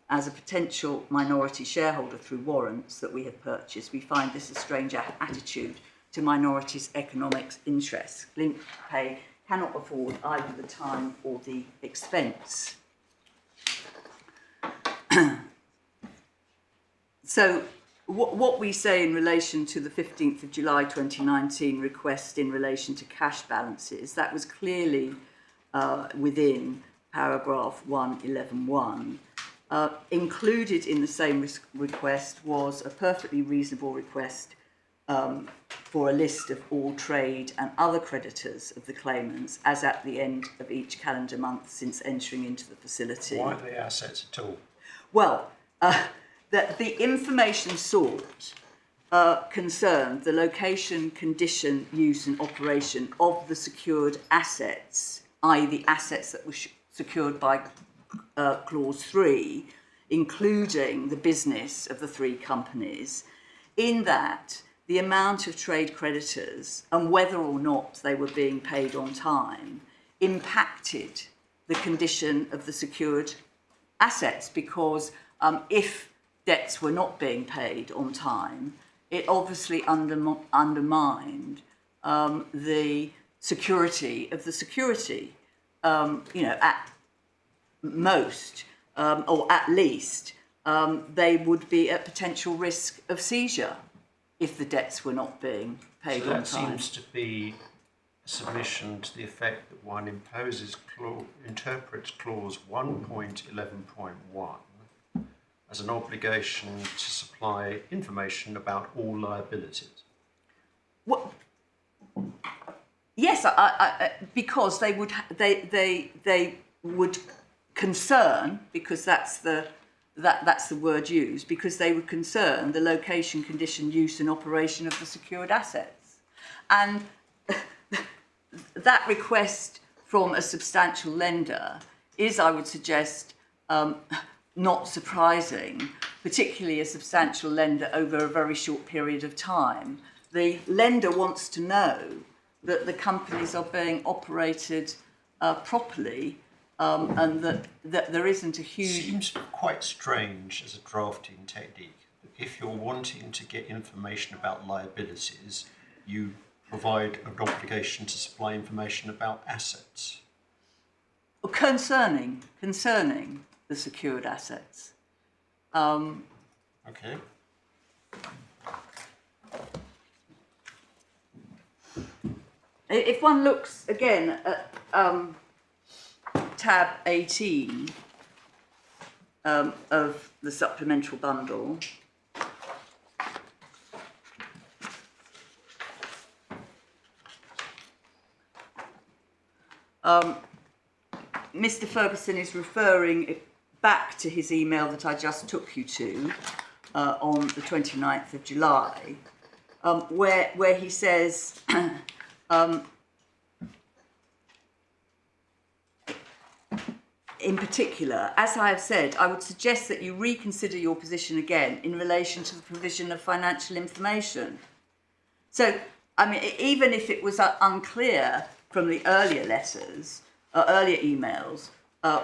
As a potential minority shareholder through warrants that we have purchased, we find this a strange attitude to minorities' economic interests. Glint Pay cannot afford either the time or the expense. So what we say in relation to the 15th of July 2019 request in relation to cash balances, that was clearly within paragraph 111.1. Included in the same request was a perfectly reasonable request for a list of all trade and other creditors of the claimants as at the end of each calendar month since entering into the facility. Why the assets at all? Well, the information sought concerned the location, condition, use and operation of the secured assets, i.e. the assets that were secured by clause 3, including the business of the 3 companies, in that the amount of trade creditors and whether or not they were being paid on time impacted the condition of the secured assets, because if debts were not being paid on time, it obviously undermined the security of the security. most, or at least, they would be at potential risk of seizure if the debts were not being paid So on that time. seems to be a submission to the effect that one interprets clause 1.11.1 as an obligation to supply information about all liabilities. What? Yes, because they would concern, because that's the word used, because they would concern the location, condition, use and operation of the secured assets. And that request from a substantial lender is, I would suggest, not surprising, particularly a substantial lender over a very short period of time. The lender wants to know that the companies are being operated properly, and that there isn't a huge... Seems quite strange as a drafting technique. If you're wanting to get information about liabilities, you provide an obligation to supply information about assets. Concerning the secured assets. Okay. If one looks again at tab 18 of the supplemental bundle, Mr. Ferguson is referring back to his email that I just took you to on the 29th of July, where he says, in particular, as I have said, I would suggest that you reconsider your position again in relation to the provision of financial information. So, I mean, even if it was unclear from the earlier letters, earlier emails,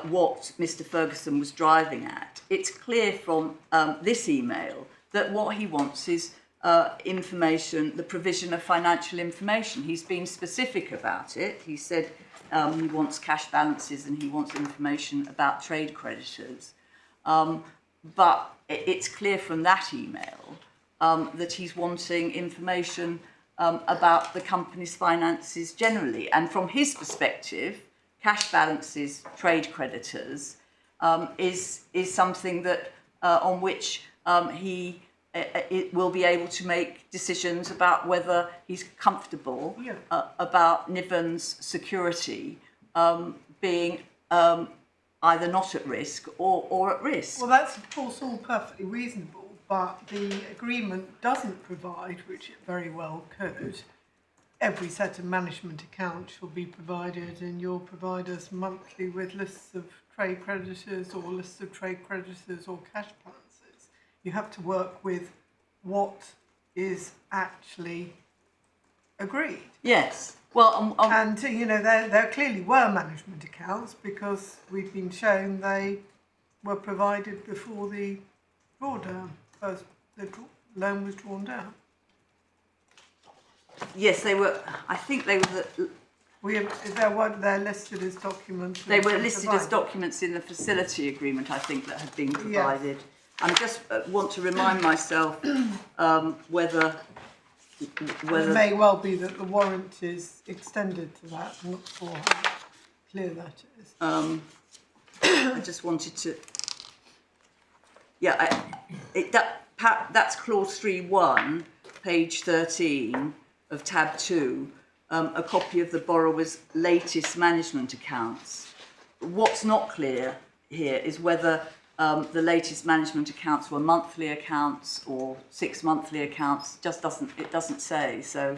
what Mr. Ferguson was driving at, it's clear from this email that what he wants is information, the provision of financial information. He's been specific about it. He said he wants cash balances and he wants information about trade creditors. But it's clear from that email that he's wanting information about the company's finances generally. And from his perspective, cash balances, trade creditors, is something that on which he will be able to make decisions about whether he's comfortable about Niven's security being either not at risk or at risk. Well, that's of course all perfectly reasonable, but the agreement doesn't provide, which it very well could, every set of management accounts shall be provided and you'll provide us monthly with lists of trade creditors or lists of trade creditors or cash balances. You have to work with what is actually agreed. Yes. Well, and you know, there clearly were management accounts because we've been shown they were provided before the drawdown, first the loan was drawn down. yes, they were. I think they were. They're listed as documents. They were listed as documents in the facility agreement, I think, that had been provided. Yes. I just want to remind myself whether it may well be that the warrant is extended to that. I'm not sure how clear that is. I just wanted to. Yeah, that's clause 3.1, page 13 of tab 2. A copy of the borrower's latest management accounts. What's not clear here is whether the latest management accounts were monthly accounts or 6 monthly accounts. It doesn't say. So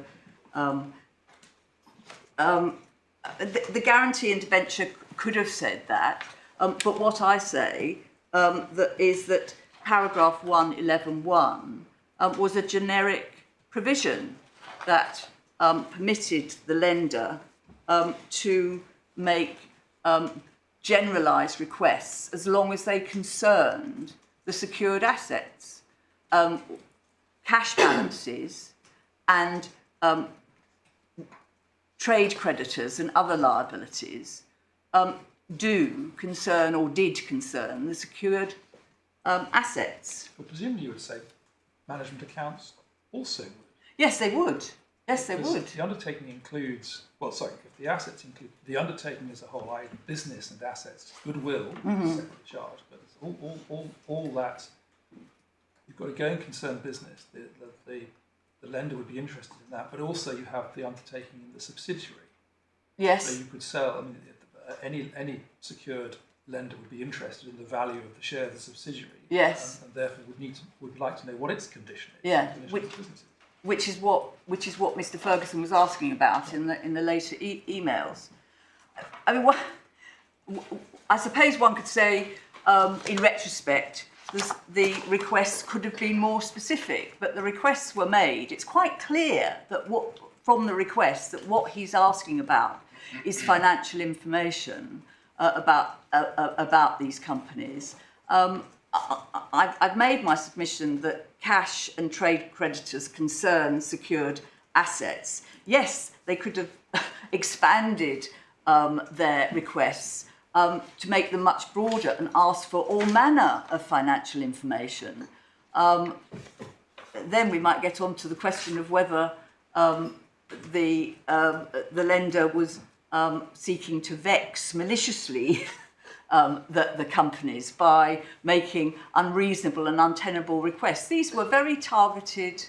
the guarantee and debenture could have said that, but what I say is that paragraph 1.11.1 was a generic provision that permitted the lender to make generalised requests as long as they concerned the secured assets, cash balances and trade creditors and other liabilities. do concern or did concern the secured assets. But presumably you would say management accounts also would. Yes, they would. Yes, they Because would. the undertaking includes, well, sorry, if the assets include, the undertaking as a whole, i.e. business and assets, goodwill, separate charge, but it's all that, you've got a going concern business, the lender would be interested in that, but also you have the undertaking in the subsidiary. Yes. So you could sell, I mean, any secured lender would be interested in the value of the share of the subsidiary. Yes. And therefore would like to know what its condition is. Yeah. the condition of its business is. Which is what Mr. Ferguson was asking about in the later emails. I mean, I suppose one could say, in retrospect, the requests could have been more specific, but the requests were made. It's quite clear that from the requests that what he's asking about is financial information about these companies. I've made my submission that cash and trade creditors concern secured assets. Yes, they could have expanded their requests to make them much broader and ask for all manner of financial information. Then we might get on to the question of whether the lender was seeking to vex maliciously the companies by making unreasonable and untenable requests. These were very targeted,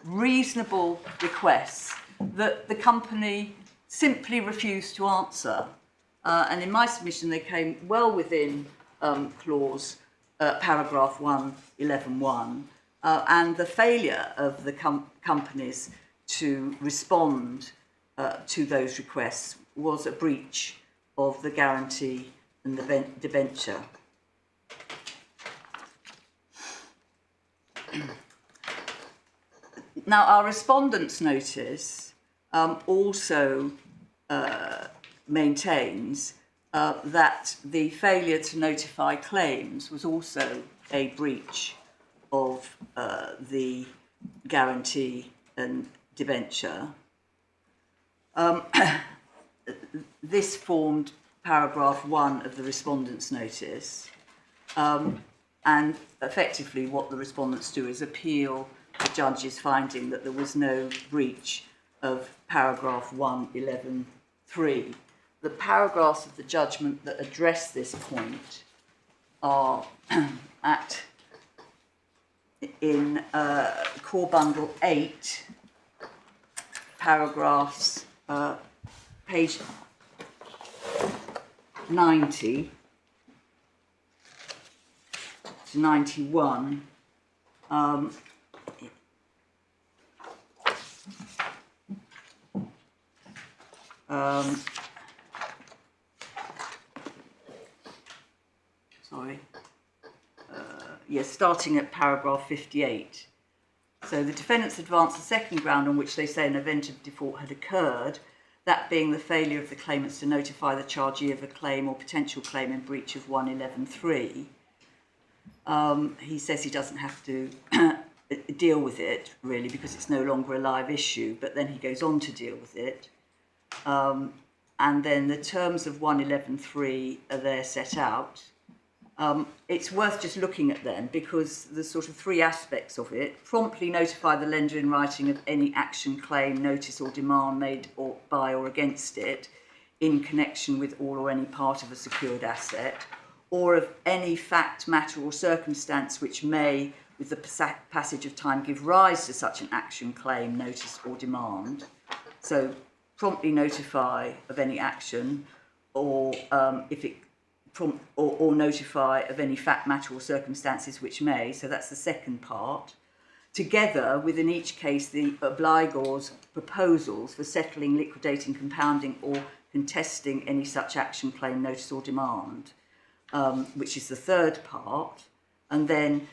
reasonable requests that the company simply refused to answer. And in my submission, they came well within clause paragraph 111.1, and the failure of the companies to respond to those requests was a breach of the guarantee and the debenture. Now, our respondents' notice also maintains that the failure to notify claims was also a breach of the guarantee and debenture. This formed paragraph 1 of the respondents' notice, and effectively what the respondents do is appeal the judge's finding that there was no breach of paragraph 111.3. The paragraphs of the judgment that address this point are in Core Bundle 8, paragraphs page 90 to 91. Starting at paragraph 58. So the defendants advance the second ground on which they say an event of default had occurred, that being the failure of the claimants to notify the chargee of a claim or potential claim in breach of 111.3. He says he doesn't have to deal with it, really, because it's no longer a live issue, but then he goes on to deal with it. And then the terms of 111.3 are there set out. It's worth just looking at them because there's sort of three aspects of it. Promptly notify the lender in writing of any action, claim, notice or demand made by or against it in connection with all or any part of a secured asset, or of any fact, matter or circumstance which may, with the passage of time, give rise to such an action, claim, notice or demand. So promptly notify of any action, or or notify of any fact, matter or circumstances which may, so that's the second part, together with in each case the obligor's proposals for settling, liquidating, compounding or contesting any such action, claim, notice or demand, which is the third part. And then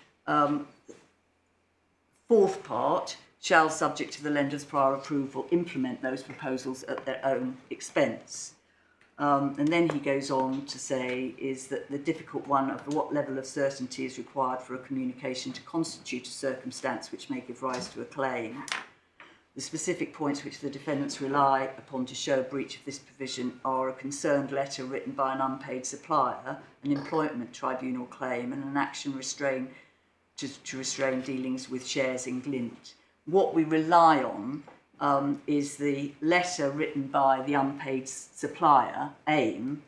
fourth part, shall, subject to the lender's prior approval, implement those proposals at their own expense. And then he goes on to say is that the difficult one of what level of certainty is required for a communication to constitute a circumstance which may give rise to a claim. The specific points which the defendants rely upon to show a breach of this provision are a concerned letter written by an unpaid supplier, an employment tribunal claim, and an action to restrain dealings with shares in Glint. What we rely on is the letter written by the unpaid supplier, AIM,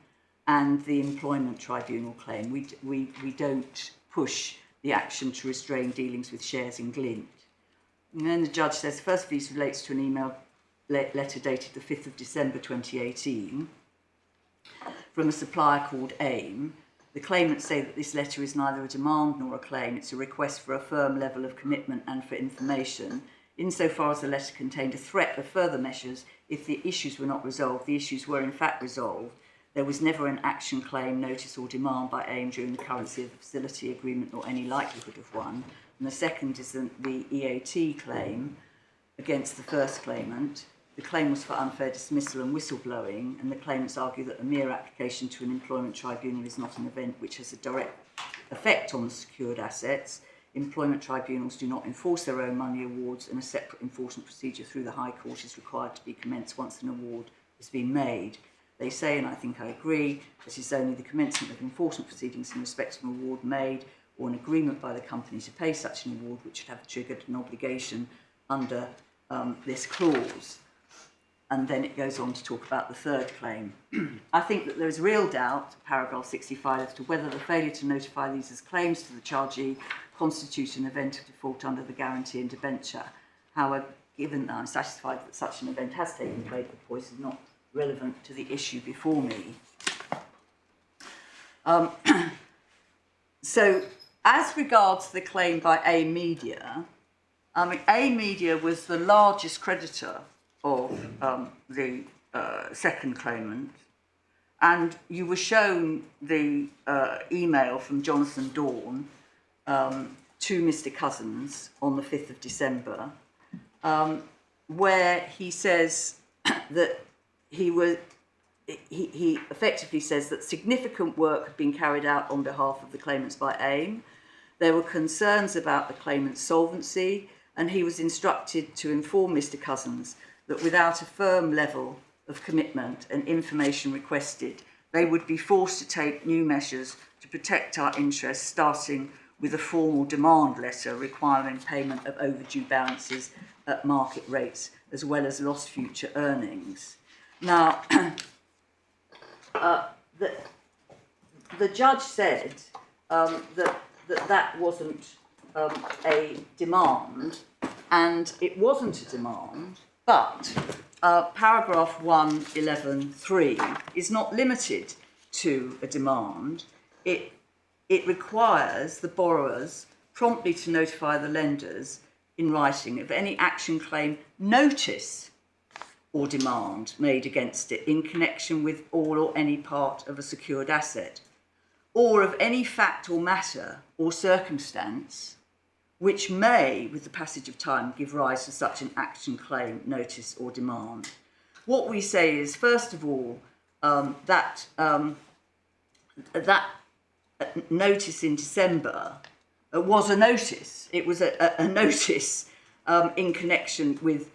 and the employment tribunal claim. We don't push the action to restrain dealings with shares in Glint. And then the judge says, the first of these relates to an email letter dated the 5th of December 2018 from a supplier called AIM. The claimants say that this letter is neither a demand nor a claim. It's a request for a firm level of commitment and for information. Insofar as the letter contained a threat of further measures, if the issues were not resolved, the issues were in fact resolved. There was never an action, claim, notice or demand by AIM during the currency of the facility agreement or any likelihood of one. And the second is the EAT claim against the first claimant. The claim was for unfair dismissal and whistleblowing, and the claimants argue that a mere application to an employment tribunal is not an event which has a direct effect on the secured assets. Employment tribunals do not enforce their own money awards, and a separate enforcement procedure through the High Court is required to be commenced once an award has been made. They say, and I think I agree, that it is only the commencement of enforcement proceedings in respect of an award made or an agreement by the company to pay such an award which should have triggered an obligation under this clause. And then it goes on to talk about the third claim. I think that there is real doubt, paragraph 65, as to whether the failure to notify these as claims to the chargee constitute an event of default under the guarantee and debenture. However, given that I'm satisfied that such an event has taken place, the point is not relevant to the issue before me. So, as regards the claim by A Media, A Media was the largest creditor of the second claimant, and you were shown the email from Jonathan Dawn to Mr. Cousins on the 5th of December, where he says that he effectively says that significant work had been carried out on behalf of the claimants by AIM. There were concerns about the claimant's solvency, and he was instructed to inform Mr. Cousins that without a firm level of commitment and information requested, they would be forced to take new measures to protect our interests, starting with a formal demand letter requiring payment of overdue balances at market rates, as well as lost future earnings. Now, the judge said that wasn't a demand, and it wasn't a demand, but paragraph 111.3 is not limited to a demand. It requires the borrowers promptly to notify the lenders in writing of any action, claim, notice or demand made against it in connection with all or any part of a secured asset, or of any fact or matter or circumstance which may, with the passage of time, give rise to such an action, claim, notice or demand. What we say is, first of all, that notice in December was a notice. It was a notice in connection with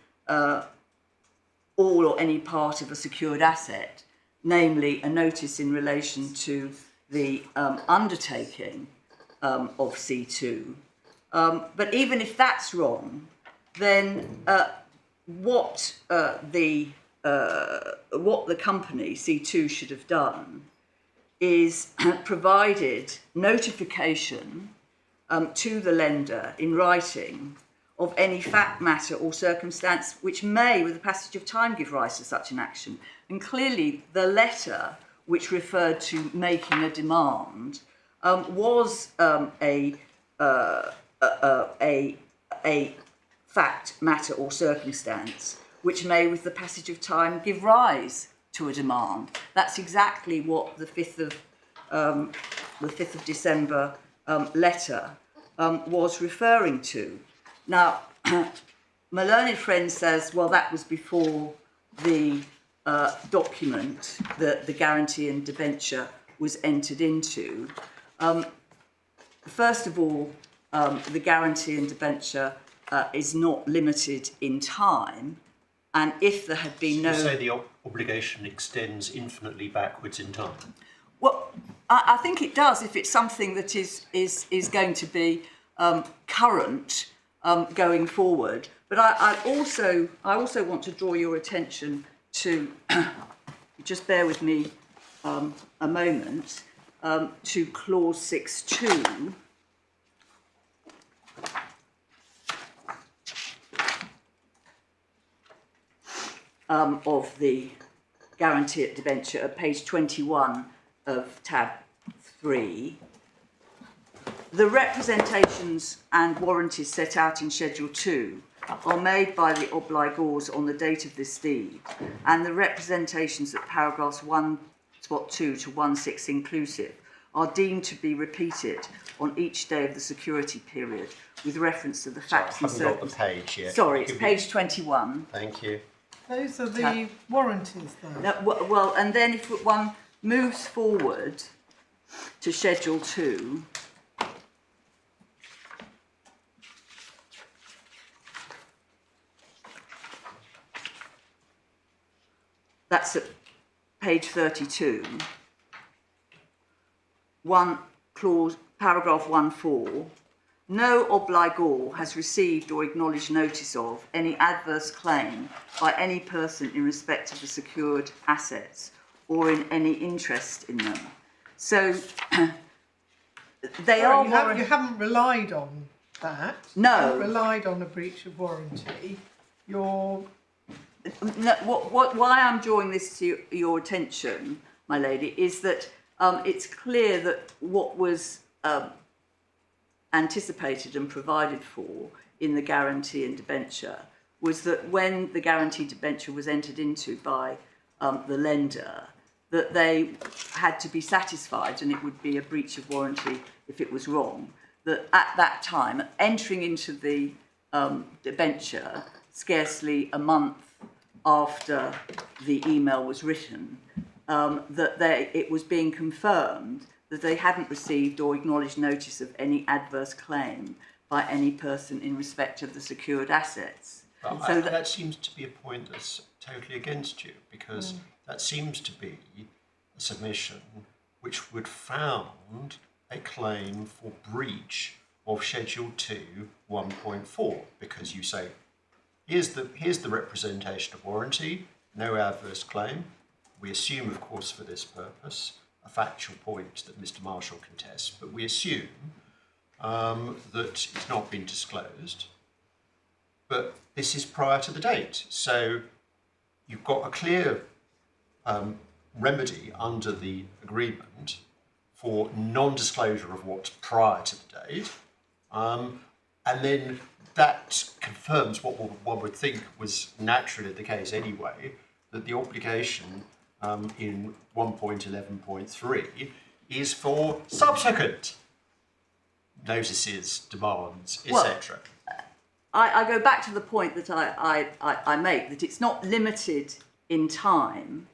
all or any part of a secured asset, namely a notice in relation to the undertaking of C2. But even if that's wrong, then what the company C2 should have done is provided notification to the lender in writing of any fact, matter or circumstance which may, with the passage of time, give rise to such an action. And clearly the letter which referred to making a demand was a fact, matter or circumstance which may, with the passage of time, give rise to a demand. That's exactly what the 5th of December letter was referring to. Now, my learned friend says, well, that was before the document, the guarantee and debenture, was entered into. First of all, the guarantee and debenture is not limited in time, and if there had been no... You say the obligation extends infinitely backwards in time? Well, I think it does if it's something that is going to be current going forward. But I also want to draw your attention to, just bear with me a moment, to clause 6.2. Of the guarantee at debenture at page 21 of tab 3. The representations and warranties set out in Schedule 2 are made by the obligors on the date of this deed, and the representations at paragraphs 1.2 to 1.6 inclusive are deemed to be repeated on each day of the security period with reference to the facts and I haven't got the page yet. Sorry, it's page 21. Thank you. Those are the warranties, though. Well, and then if one moves forward to Schedule 2, that's at page 32, paragraph 1.4, no obligor has received or acknowledged notice of any adverse claim by any person in respect of the secured assets or in any interest in them. So they are... You haven't relied on that. No. You haven't relied on a breach of warranty. You're... No, why I'm drawing this to your attention, my lady, is that it's clear that what was anticipated and provided for in the guarantee and debenture was that when the guarantee debenture was entered into by the lender, that they had to be satisfied, and it would be a breach of warranty if it was wrong, that at that time, entering into the debenture, scarcely a month after the email was written, it was being confirmed that they hadn't received or acknowledged notice of any adverse claim by any person in respect of the secured assets. So that seems to be a point that's totally against you, because that seems to be a submission which would found a claim for breach of Schedule 2 1.4, because you say, here's the representation of warranty, no adverse claim. We assume, of course, for this purpose, a factual point that Mr. Marshall contests, but we assume that it's not been disclosed. But this is prior to the date, so you've got a clear remedy under the agreement for non-disclosure of what's prior to the date, and then that confirms what one would think was naturally the case anyway, that the obligation in 1.11.3 is for subsequent notices, demands, etc. I go back to the point that I make, that it's not limited in time,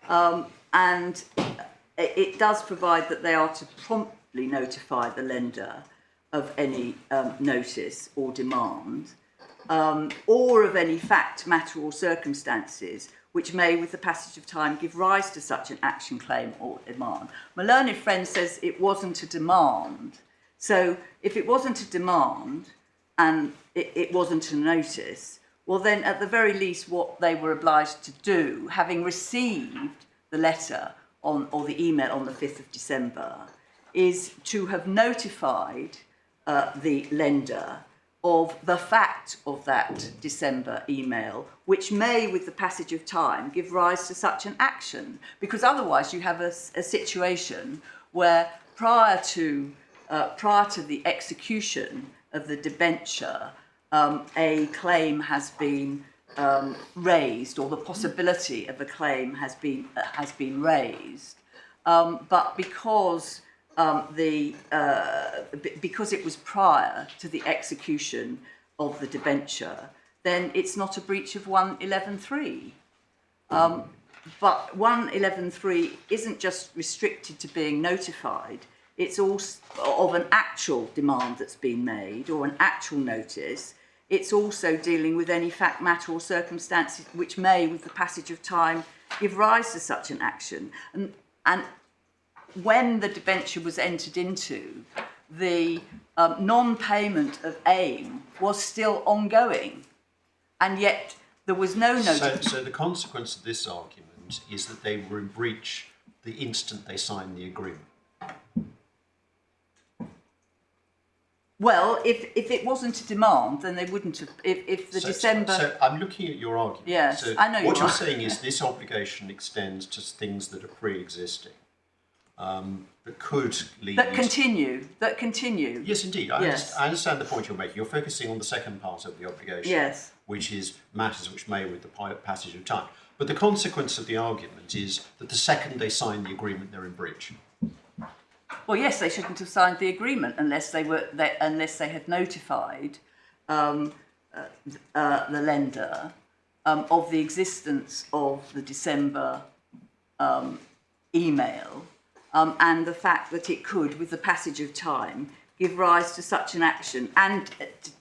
and it does provide that they are to promptly notify the lender of any notice or demand, or of any fact, matter or circumstances which may, with the passage of time, give rise to such an action, claim or demand. My learned friend says it wasn't a demand. So if it wasn't a demand and it wasn't a notice, well then at the very least what they were obliged to do, having received the letter or the email on the 5th of December, is to have notified the lender of the fact of that December email, which may, with the passage of time, give rise to such an action. Because otherwise you have a situation where prior to the execution of the debenture, a claim has been raised, or the possibility of a claim has been raised, but because because it was prior to the execution of the debenture, then it's not a breach of 111.3. But 111.3 isn't just restricted to being notified. It's also of an actual demand that's been made, or an actual notice. it's also dealing with any fact, matter or circumstances which may, with the passage of time, give rise to such an action. And when the debenture was entered into, the non-payment of AIM was still ongoing, and yet there was no notice. So the consequence of this argument is that they were in breach the instant they signed the agreement. Well, if it wasn't a demand, then they wouldn't have. If the December. So I'm looking at your argument. Yes, so I know. What you're saying is this obligation extends to things that are pre-existing, that could lead. That continue. Yes, indeed. Yes. I understand the point you're making. You're focusing on the second part of the obligation. Yes. Which is matters which may, with the passage of time. But the consequence of the argument is that the second they sign the agreement, they're in breach. Well, yes, they shouldn't have signed the agreement unless they had notified the lender of the existence of the December email and the fact that it could, with the passage of time, give rise to such an action, and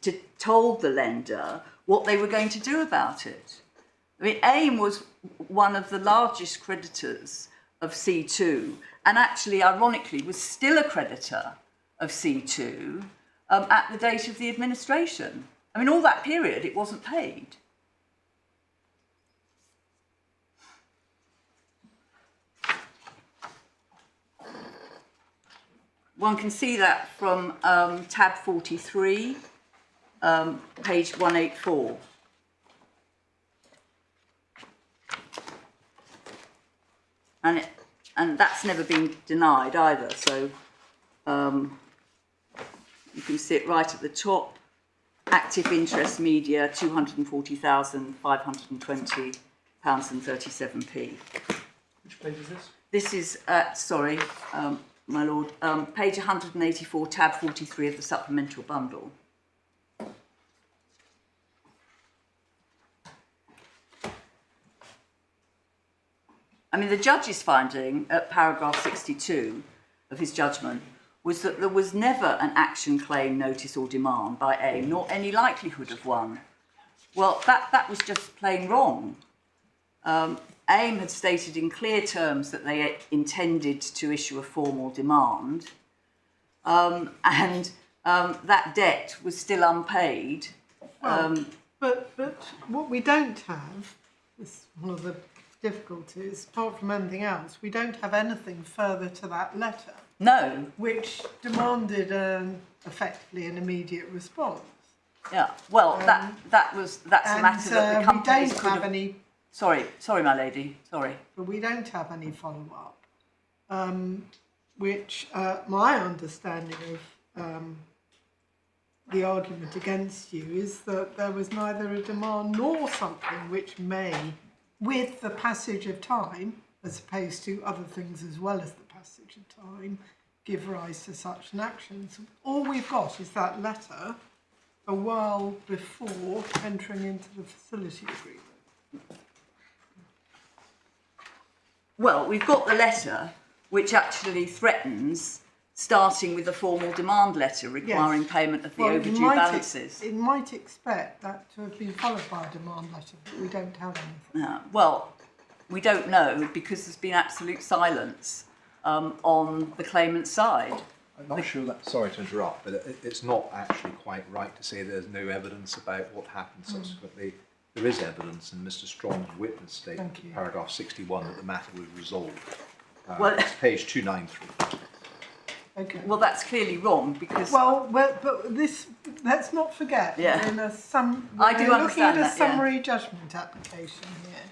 to told the lender what they were going to do about it. I mean, AIM was one of the largest creditors of C2, and actually, ironically, was still a creditor of C2 at the date of the administration. I mean, all that period, it wasn't paid. One can see that from tab 43, page 184. And that's never been denied either, so you can see it right at the top. Active interest media, £240,520 and 37p. Which page is this? This is, sorry, my lord, page 184, tab 43 of the supplemental bundle. I mean, the judge's finding at paragraph 62 of his judgment was that there was never an action, claim, notice or demand by AIM, nor any likelihood of one. Well, that was just plain wrong. AIM had stated in clear terms that they intended to issue a formal demand, and that debt was still unpaid. But what we don't have, this is one of the difficulties, apart from anything else, we don't have anything further to that letter. No. Which demanded effectively an immediate response. Yeah. Well, that's a matter that the companies we don't could have any. Sorry, my lady. Sorry. But we don't have any follow-up, which my understanding of the argument against you is that there was neither a demand nor something which may, with the passage of time, as opposed to other things as well as the passage of time, give rise to such an action. So all we've got is that letter a while before entering into the facility agreement. Well, we've got the letter which actually threatens starting with a formal demand letter requiring payment of the overdue balances. It might expect that to have been followed by a demand letter, but we don't have anything. Well, we don't know because there's been absolute silence on the claimant's side. I'm not sure that, sorry to interrupt, but it's not actually quite right to say there's no evidence about what happened subsequently. There is evidence in Mr. Strong's witness statement, paragraph 61, that the matter was resolved. Well, it's page 293. Okay. Well, that's clearly wrong because. Well, but this, let's not forget. Yeah. We're I do looking at understand a that, summary judgment application here.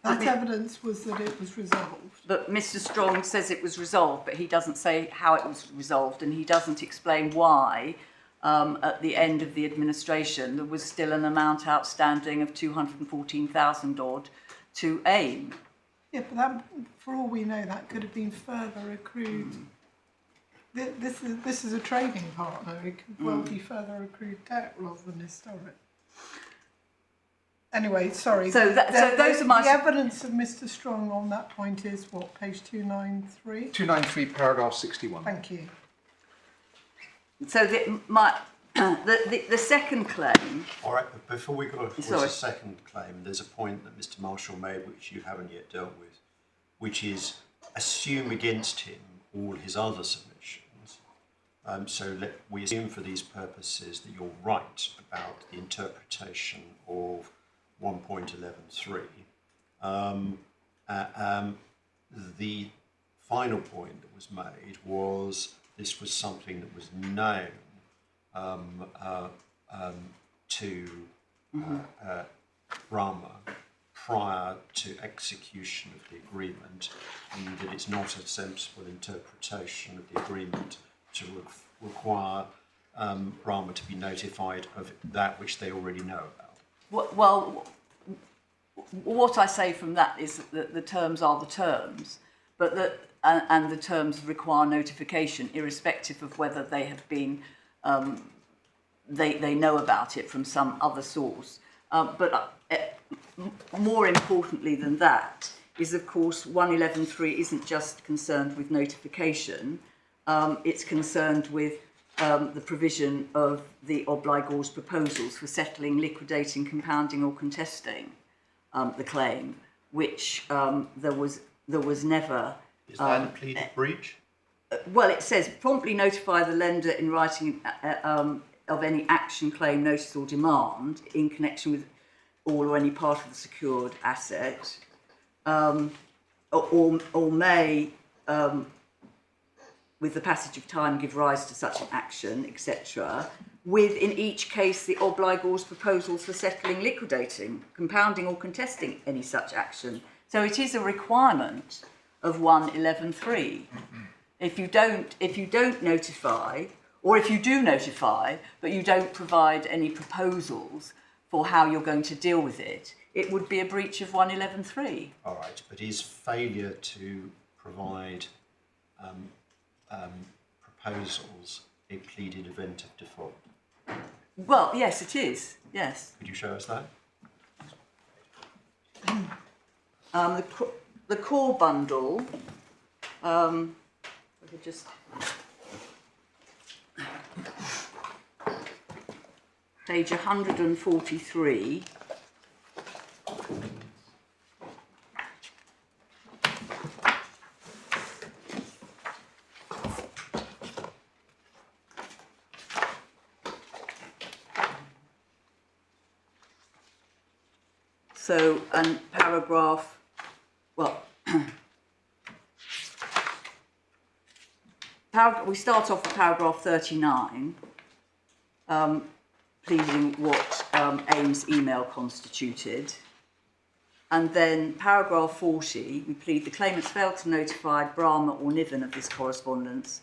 That evidence was that it was resolved. But Mr. Strong says it was resolved, but he doesn't say how it was resolved, and he doesn't explain why. At the end of the administration, there was still an amount outstanding of 214,000 odd to AIM. Yeah, but that, for all we know, that could have been further accrued. This is a trading partner. It could well be further accrued debt rather than historic. Anyway, sorry. So those are my... The evidence of Mr. Strong on that point is what, page 293? 293, paragraph 61. Thank you. So the second claim. All right, but before we go towards Sorry. the second claim, there's a point that Mr. Marshall made which you haven't yet dealt with, which is assume against him all his other submissions. So we assume for these purposes that you're right about the interpretation of 1.11.3. The final point that was made was this was something that was known to Brahma prior to execution of the agreement, and that it's not a sensible interpretation of the agreement to require Brahma to be notified of that which they already know about. Well, what I say from that is that the terms are the terms, but that and the terms require notification, irrespective of whether they have been they know about it from some other source. But more importantly than that is, of course, 111.3 isn't just concerned with notification. It's concerned with the provision of the obligor's proposals for settling, liquidating, compounding or contesting the claim, which there was never. Is that a pleaded breach? Well, it says promptly notify the lender in writing of any action, claim, notice or demand in connection with all or any part of the secured asset, or may, with the passage of time, give rise to such an action, etc., with, in each case, the obligor's proposals for settling, liquidating, compounding or contesting any such action. So it is a requirement of 111.3. If you don't notify, or if you do notify, but you don't provide any proposals for how you're going to deal with it, it would be a breach of 111.3. All right, but is failure to provide proposals a pleaded event of default? Well, yes, it is. Yes. Could you show us that? The core bundle. I could just. Page 143. So, and paragraph, well, we start off with paragraph 39, pleading what Ames' email constituted. And then paragraph 40, we plead the claimants failed to notify Brahma or Niven of this correspondence,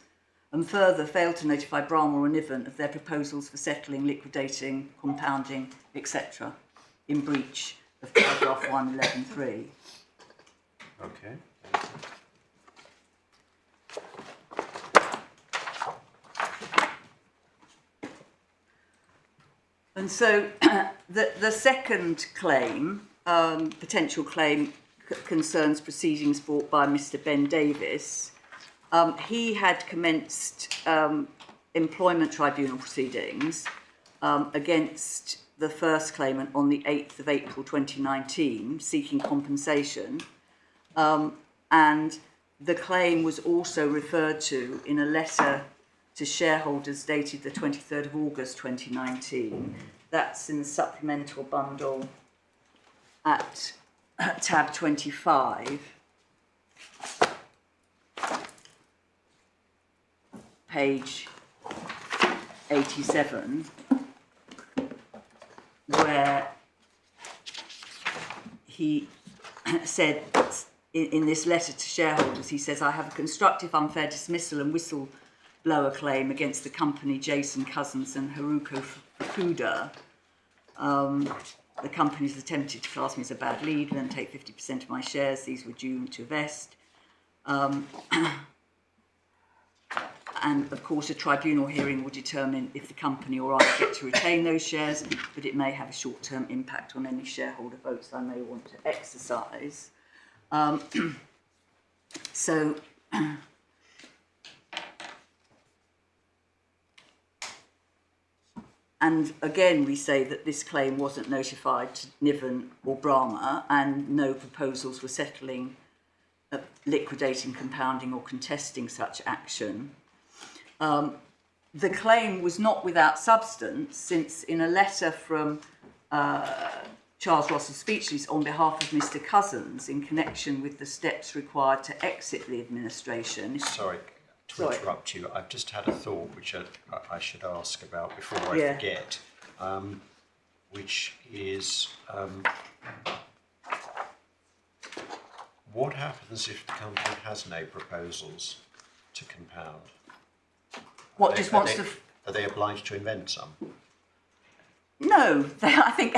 and further failed to notify Brahma or Niven of their proposals for settling, liquidating, compounding, etc., in breach of paragraph 111.3. Okay. And so the second claim, potential claim, concerns proceedings brought by Mr. Ben Davis. He had commenced employment tribunal proceedings against the first claimant on the 8th of April 2019, seeking compensation. And the claim was also referred to in a letter to shareholders dated the 23rd of August 2019. That's in the supplemental bundle at tab 25. Page 87. Where he said in this letter to shareholders, he says, I have a constructive unfair dismissal and whistleblower claim against the company Jason Cousins and Haruko Fukuda. The company's attempted to class me as a bad lead and take 50% of my shares. These were due to vest. And of course, a tribunal hearing will determine if the company or I get to retain those shares, but it may have a short-term impact on any shareholder votes I may want to exercise. So, and again, we say that this claim wasn't notified to Niven or Brahma, and no proposals were settling, liquidating, compounding, or contesting such action. The claim was not without substance, since in a letter from Charles Russell Speechlys on behalf of Mr. Cousins in connection with the steps required to exit the administration. Sorry to interrupt you. I've just had a thought which I should ask about before I forget, which is what happens if the company has no proposals to compound? What just wants to? Are they obliged to invent some? No, I think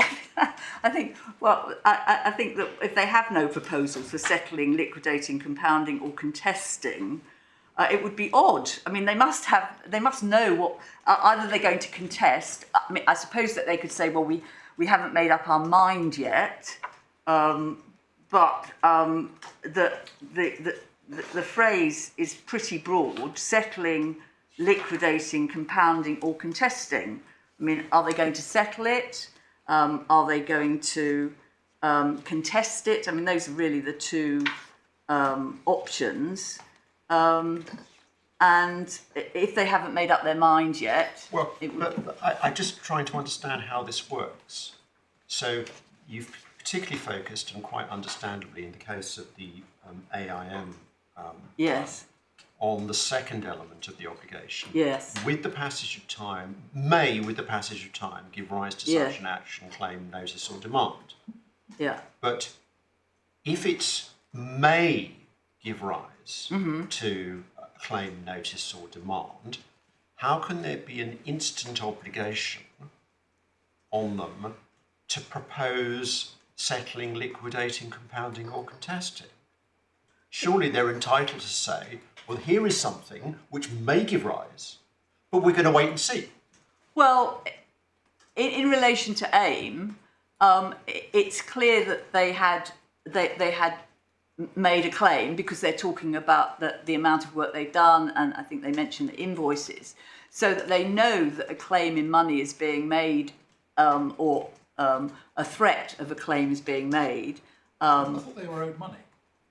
that if they have no proposals for settling, liquidating, compounding, or contesting, it would be odd. I mean, they must know what. Either they're going to contest. I mean, I suppose that they could say, well, we haven't made up our mind yet, but the phrase is pretty broad: settling, liquidating, compounding, or contesting. I mean, are they going to settle it? Are they going to contest it? I mean, those are really the two options. And if they haven't made up their mind yet... Well, I'm just trying to understand how this works. So you've particularly focused, and quite understandably in the case of the AIM... yes. On the second element of the obligation. Yes. With the passage of time, with the passage of time, give rise to such an action, claim, notice or demand. Yeah. But if it's may give rise to a claim, notice or demand, how can there be an instant obligation on them to propose settling, liquidating, compounding or contesting? Surely they're entitled to say, well, here is something which may give rise, but we're going to wait and see. Well, in relation to AIM, it's clear that they had made a claim, because they're talking about the amount of work they've done, and I think they mentioned the invoices, so that they know that a claim in money is being made, or a threat of a claim is being made. I thought they were owed money.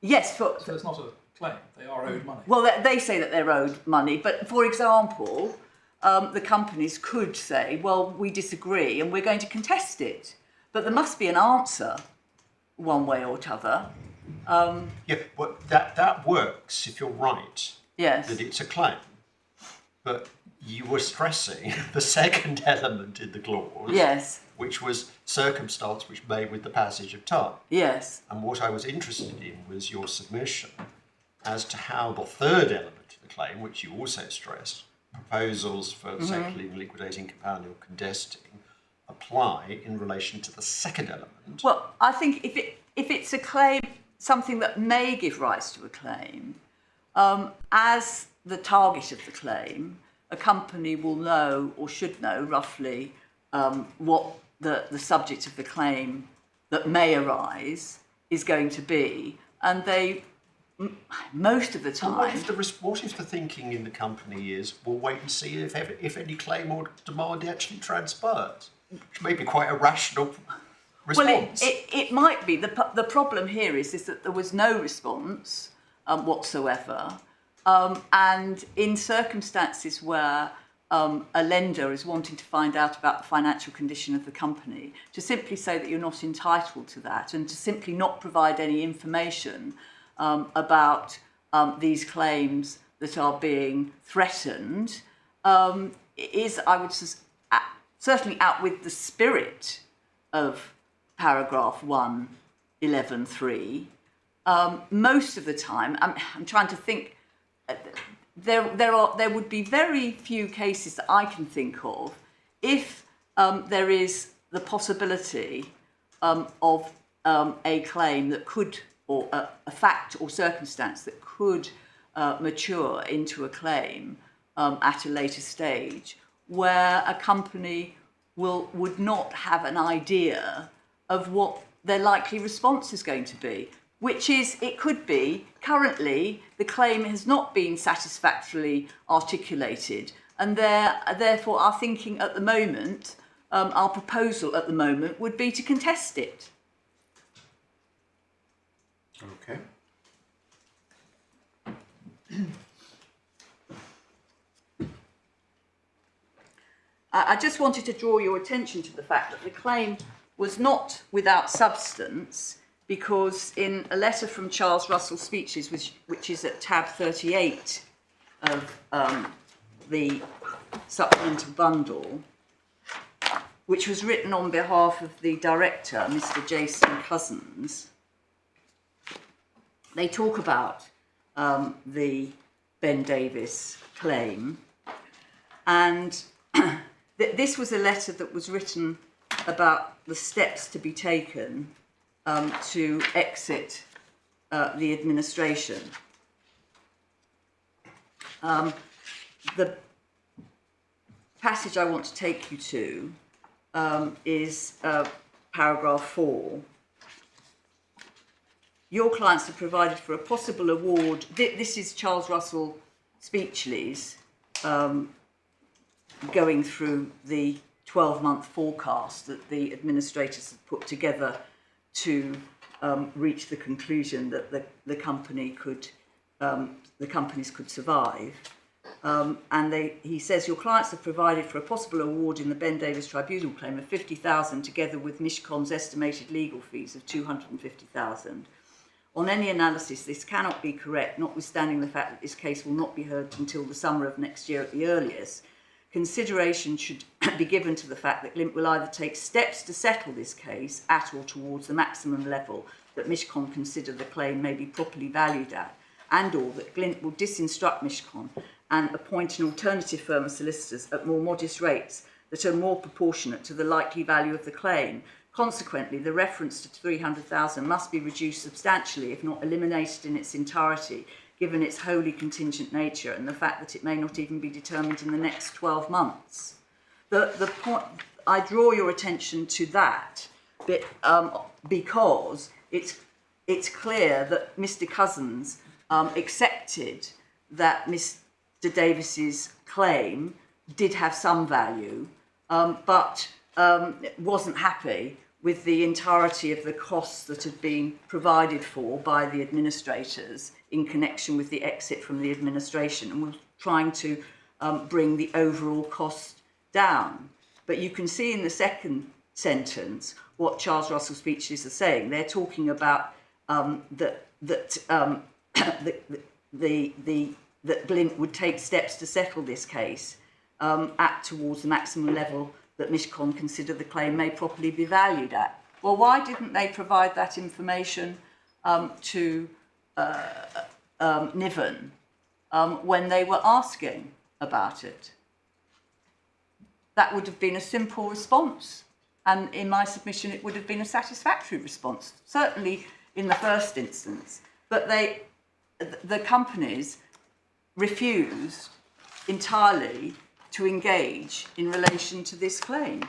Yes. So it's not a claim, they are owed money. Well, they say that they're owed money, but for example, the companies could say, well, we disagree and we're going to contest it. But there must be an answer one way or t'other. Yeah, well, that works if you're right. Yes. That it's a claim. But you were stressing the second element in the clause. Yes. Which was circumstance which may with the passage of time. Yes. And what I was interested in was your submission as to how the third element of the claim, which you also stressed, proposals for settling, liquidating, compounding or contesting, apply in relation to the second element. Well, I think if it's a claim, something that may give rise to a claim, as the target of the claim, a company will know, or should know roughly, what the subject of the claim that may arise is going to be, and they, most of the time... What if the thinking in the company is, we'll wait and see if any claim or demand actually transpires, which may be quite a rational response. Well, it might be. The problem here is that there was no response whatsoever, and in circumstances where a lender is wanting to find out about the financial condition of the company, to simply say that you're not entitled to that and to simply not provide any information about these claims that are being threatened is, I would certainly out with the spirit of paragraph 111.3. Most of the time, I'm trying to think, there would be very few cases that I can think of if there is the possibility of a claim that could, or a fact or circumstance that could mature into a claim at a later stage, where a company would not have an idea of what their likely response is going to be. Which is, it could be, currently, the claim has not been satisfactorily articulated, and therefore are thinking at the moment our proposal at the moment would be to contest it. Okay. I just wanted to draw your attention to the fact that the claim was not without substance, because in a letter from Charles Russell Speeches, which is at tab 38 of the supplemental bundle, which was written on behalf of the director, Mr. Jason Cousins, they talk about the Ben Davis claim, and this was a letter that was written about the steps to be taken to exit the administration. The passage I want to take you to is paragraph 4. Your clients have provided for a possible award. This is Charles Russell Speechley's going through the 12-month forecast that the administrators have put together to reach the conclusion that the companies could survive. He says your clients have provided for a possible award in the Ben Davis Tribunal claim of $50,000, together with Mishcon's estimated legal fees of $250,000. On any analysis, this cannot be correct, notwithstanding the fact that this case will not be heard until the summer of next year at the earliest. Consideration should be given to the fact that Glint will either take steps to settle this case at or towards the maximum level that Mishcon consider the claim may be properly valued at, and or that Glint will disinstruct Mishcon and appoint an alternative firm of solicitors at more modest rates that are more proportionate to the likely value of the claim. Consequently, the reference to $300,000 must be reduced substantially, if not eliminated in its entirety, given its wholly contingent nature and the fact that it may not even be determined in the next 12 months. The point, I draw your attention to that bit, because it's clear that Mr. Cousins accepted that Mr. Davis's claim did have some value, but wasn't happy with the entirety of the costs that had been provided for by the administrators in connection with the exit from the administration, and was trying to bring the overall cost down. But you can see in the second sentence what Charles Russell Speechlys are saying. They're talking about that Glint would take steps to settle this case towards the maximum level that Mishcon consider the claim may properly be valued at. Well, why didn't they provide that information to Niven when they were asking about it? That would have been a simple response, and in my submission it would have been a satisfactory response, certainly in the first instance. But the companies refused entirely to engage in relation to this claim.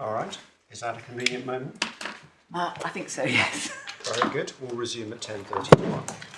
All right. Is that a convenient moment? I think so, yes. Very good. We'll resume at 10:31.